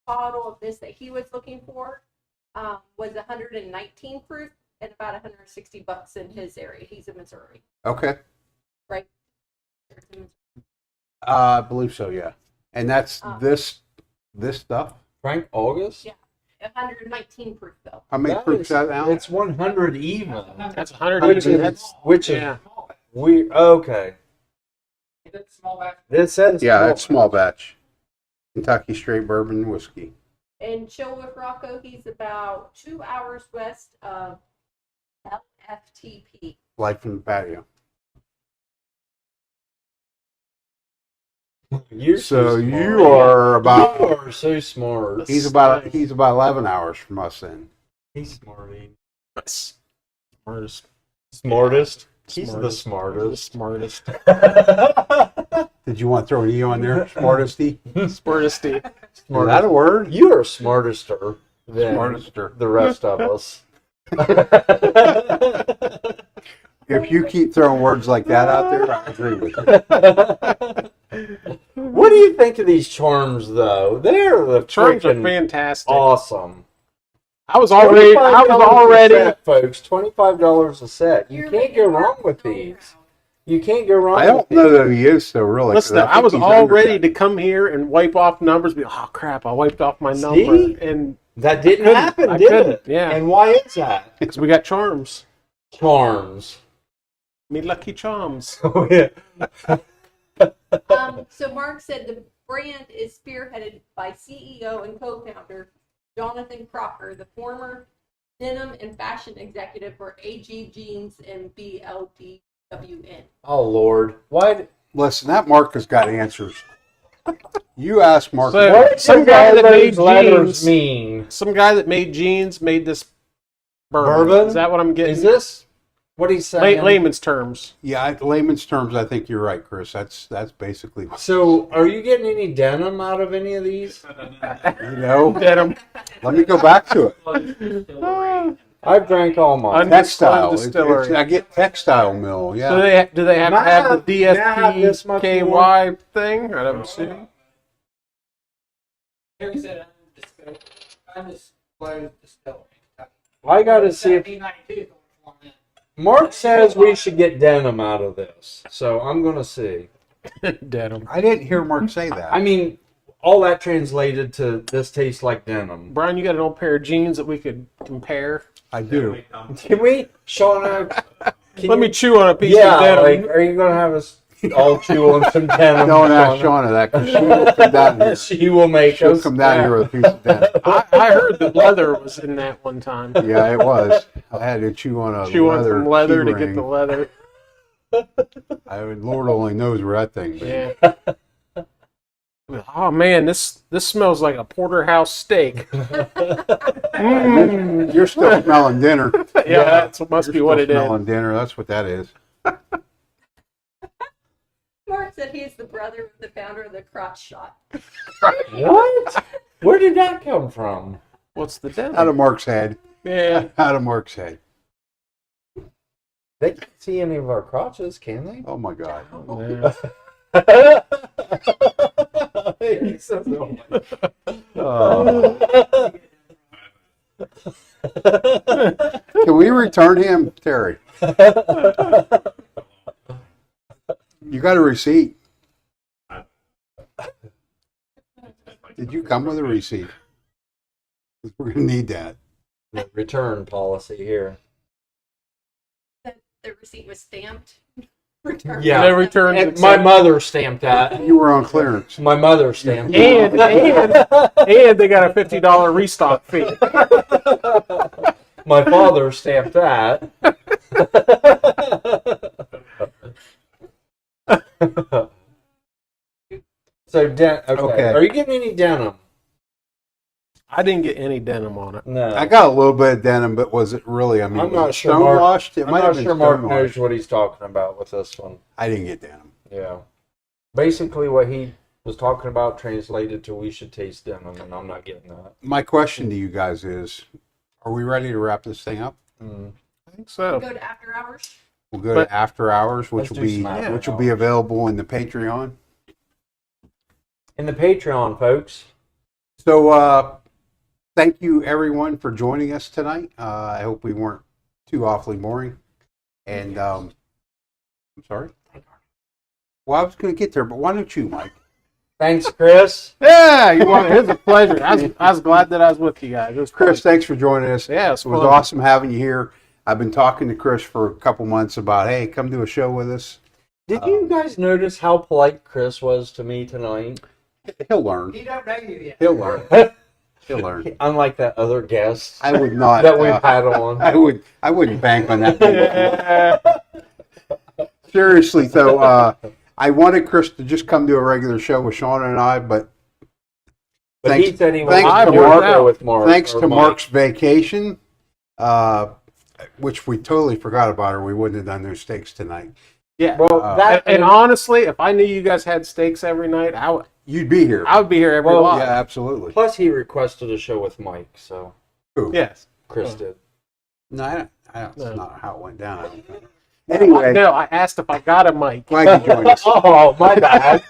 bottle of this that he was looking for was 119 proof and about 160 bucks in his area. He's in Missouri, Okay. right? I believe so, yeah. And that's this stuff. Frank August? Yeah. 119 proof though. How many proofs that now? It's 100 even. That's 100. Which is, That's which is yeah. we okay. Is it small batch? This says Yeah, that's small batch. Kentucky straight bourbon whiskey. And Chill with Rocco, he's about 2 hours west of LFTP. Life from the patio. You're So smart. you are about You are so smart. he's about 11 hours from us then. He's smarty. Smartest. Smartest. He's the Smartest. smartest. Smartest. Did you want to throw an E on there? Smartesty? Smartest. Is that a word? You are smartester than Smartester. the rest of us. If you keep throwing words like that out there, I agree with you. What do you think of these charms, though? They're the Charms are freaking fantastic. awesome. I was already, $25 a set, folks. $25 a set. You You're can't making go our wrong with go these. now. You can't go wrong. I don't know that he is so really. 'cause listen, I think was he's all ready undercut. to come here and wipe off numbers. Be oh crap, I wiped off my number, See? and That didn't couldn't. happen, I did couldn't, it? yeah. And why is that? because we got charms, Charms. me lucky charms. Oh yeah. So Mark said the brand is spearheaded by CEO and co-founder Jonathan Crocker, the former denim and fashion executive for AG Jeans and BLDWN. Oh Lord. Why? Listen, that Mark has got answers. You ask Mark. So- What does Some guy all that those made letters jeans- mean? Some guy that made jeans made this bourbon. Bourbon? Is that what I'm getting? Is this what he's saying? Layman's terms? Yeah, layman's terms, I think you're right, Chris. That's basically what, So, are you getting any denim out of any of these? you know. Denim. Let me go back to it. I've drank all mine. Textile. Distillery. I get textile mill. Yeah. So do they have to have the May I have this much DSPKY thing? I don't see. Terry said undisclosed distillery. I gotta see if 1992 is on that. Mark says we should get denim out of this. So I'm gonna see. Denim. I didn't hear Mark say that. I mean, all that translated to this tastes like denim. Brian, you got an old pair of jeans that we could compare? I do. Can we, Sean? Let me chew on a piece Yeah, of denim. like, are you gonna have us all chew on some denim? Don't ask Shauna that because she will come down here. She will make She'll us. come down here with a piece of denim. I heard that leather was in that one time. Yeah, it was. I had to chew on a Chew on leather some leather to key get the ring. leather. Lord only knows where that thing is. Yeah. Oh man, this smells like a porterhouse steak. You're still smelling dinner. Yeah, that's what must You're be what still it is. smelling dinner. That's what that is. Mark said he's the brother of the founder of the Crotch Shot. What? Where did that come from? What's the denim? Out of Mark's head. Yeah. Out of Mark's head. They can't see any of our crotches, can they? Oh my God. Yeah. He's so dumb. Oh. Can we return him, Terry? You got a receipt. Did you come with a receipt? We're going to need that. The return policy here. The receipt was stamped. Returned. Yeah. No returns And accepted. my mother stamped that. You were on clearance. My mother stamped And they got a $50 restock fee. that. My father stamped that. So, okay. Are you getting any denim? I didn't get any denim on it. No. I got a little bit of denim, but was it really? I mean, I'm was not it sure Mark- stonewashed? It I'm might not have been sure Mark stonewashed. knows what he's talking about with this one. I didn't get denim. Yeah. Basically, what he was talking about translated to we should taste denim, and I'm not getting that. My question to you guys is, are we ready to wrap this thing up? Mm. I think so. Go to after hours. We'll go But- to after hours, which Let's will do be some after which will be hours. available in the Patreon. In the Patreon, folks. So, thank you everyone for joining us tonight. I hope we weren't too awfully boring. And I'm sorry. Well, I was going to get there, but why don't you, Mike? Thanks, Chris. Yeah, it was a pleasure. I was glad that I was with you guys. It was Chris, fun. thanks for joining us. Yeah, It was fun. awesome having you here. I've been talking to Chris for a couple months about, hey, come do a show with us. Did you guys notice how polite Chris was to me tonight? He'll learn. He don't know you yet. He'll learn. He'll learn. Unlike that other guest I would not. that we've had on. I wouldn't bank on that. Yeah. Seriously, though, I wanted Chris to just come to a regular show with Shauna and I, but But he said he thanks wanted to to Mark- go with Mark. thanks or to Mike. Mark's vacation, which we totally forgot about, or we wouldn't have done those steaks tonight. Yeah. Well, that And honestly, if I knew you guys had steaks every night, You'd be here. I would be here every Well, lot. Yeah, absolutely. plus he requested a show with Mike, so Who? Yes. Chris did. No, I don't, that's No. not how it went down. I don't think. Anyway, No, I asked if I got a mic. glad you joined us. Oh, my bad.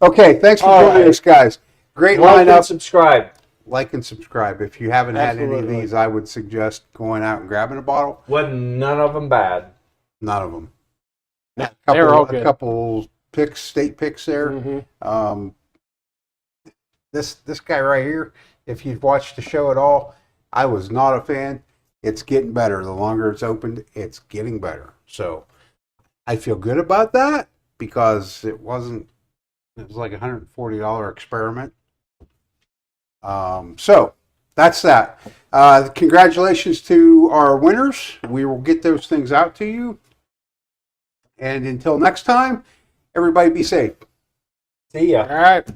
Okay, thanks for All joining right. us, guys. Great Like and lineup. subscribe. like and subscribe. If you haven't had any of Absolutely. these, I would suggest going out and grabbing a bottle. Wasn't none of them bad. None of them. They're all A good. couple picks, state picks there. Mhm. This guy right here, if you've watched the show at all, I was not a fan. It's getting better. The longer it's opened, it's getting better. So I feel good about that because it was like a $140 experiment. So that's that. Congratulations to our winners. We will get those things out to you. And until next time, everybody be safe. See ya. All right.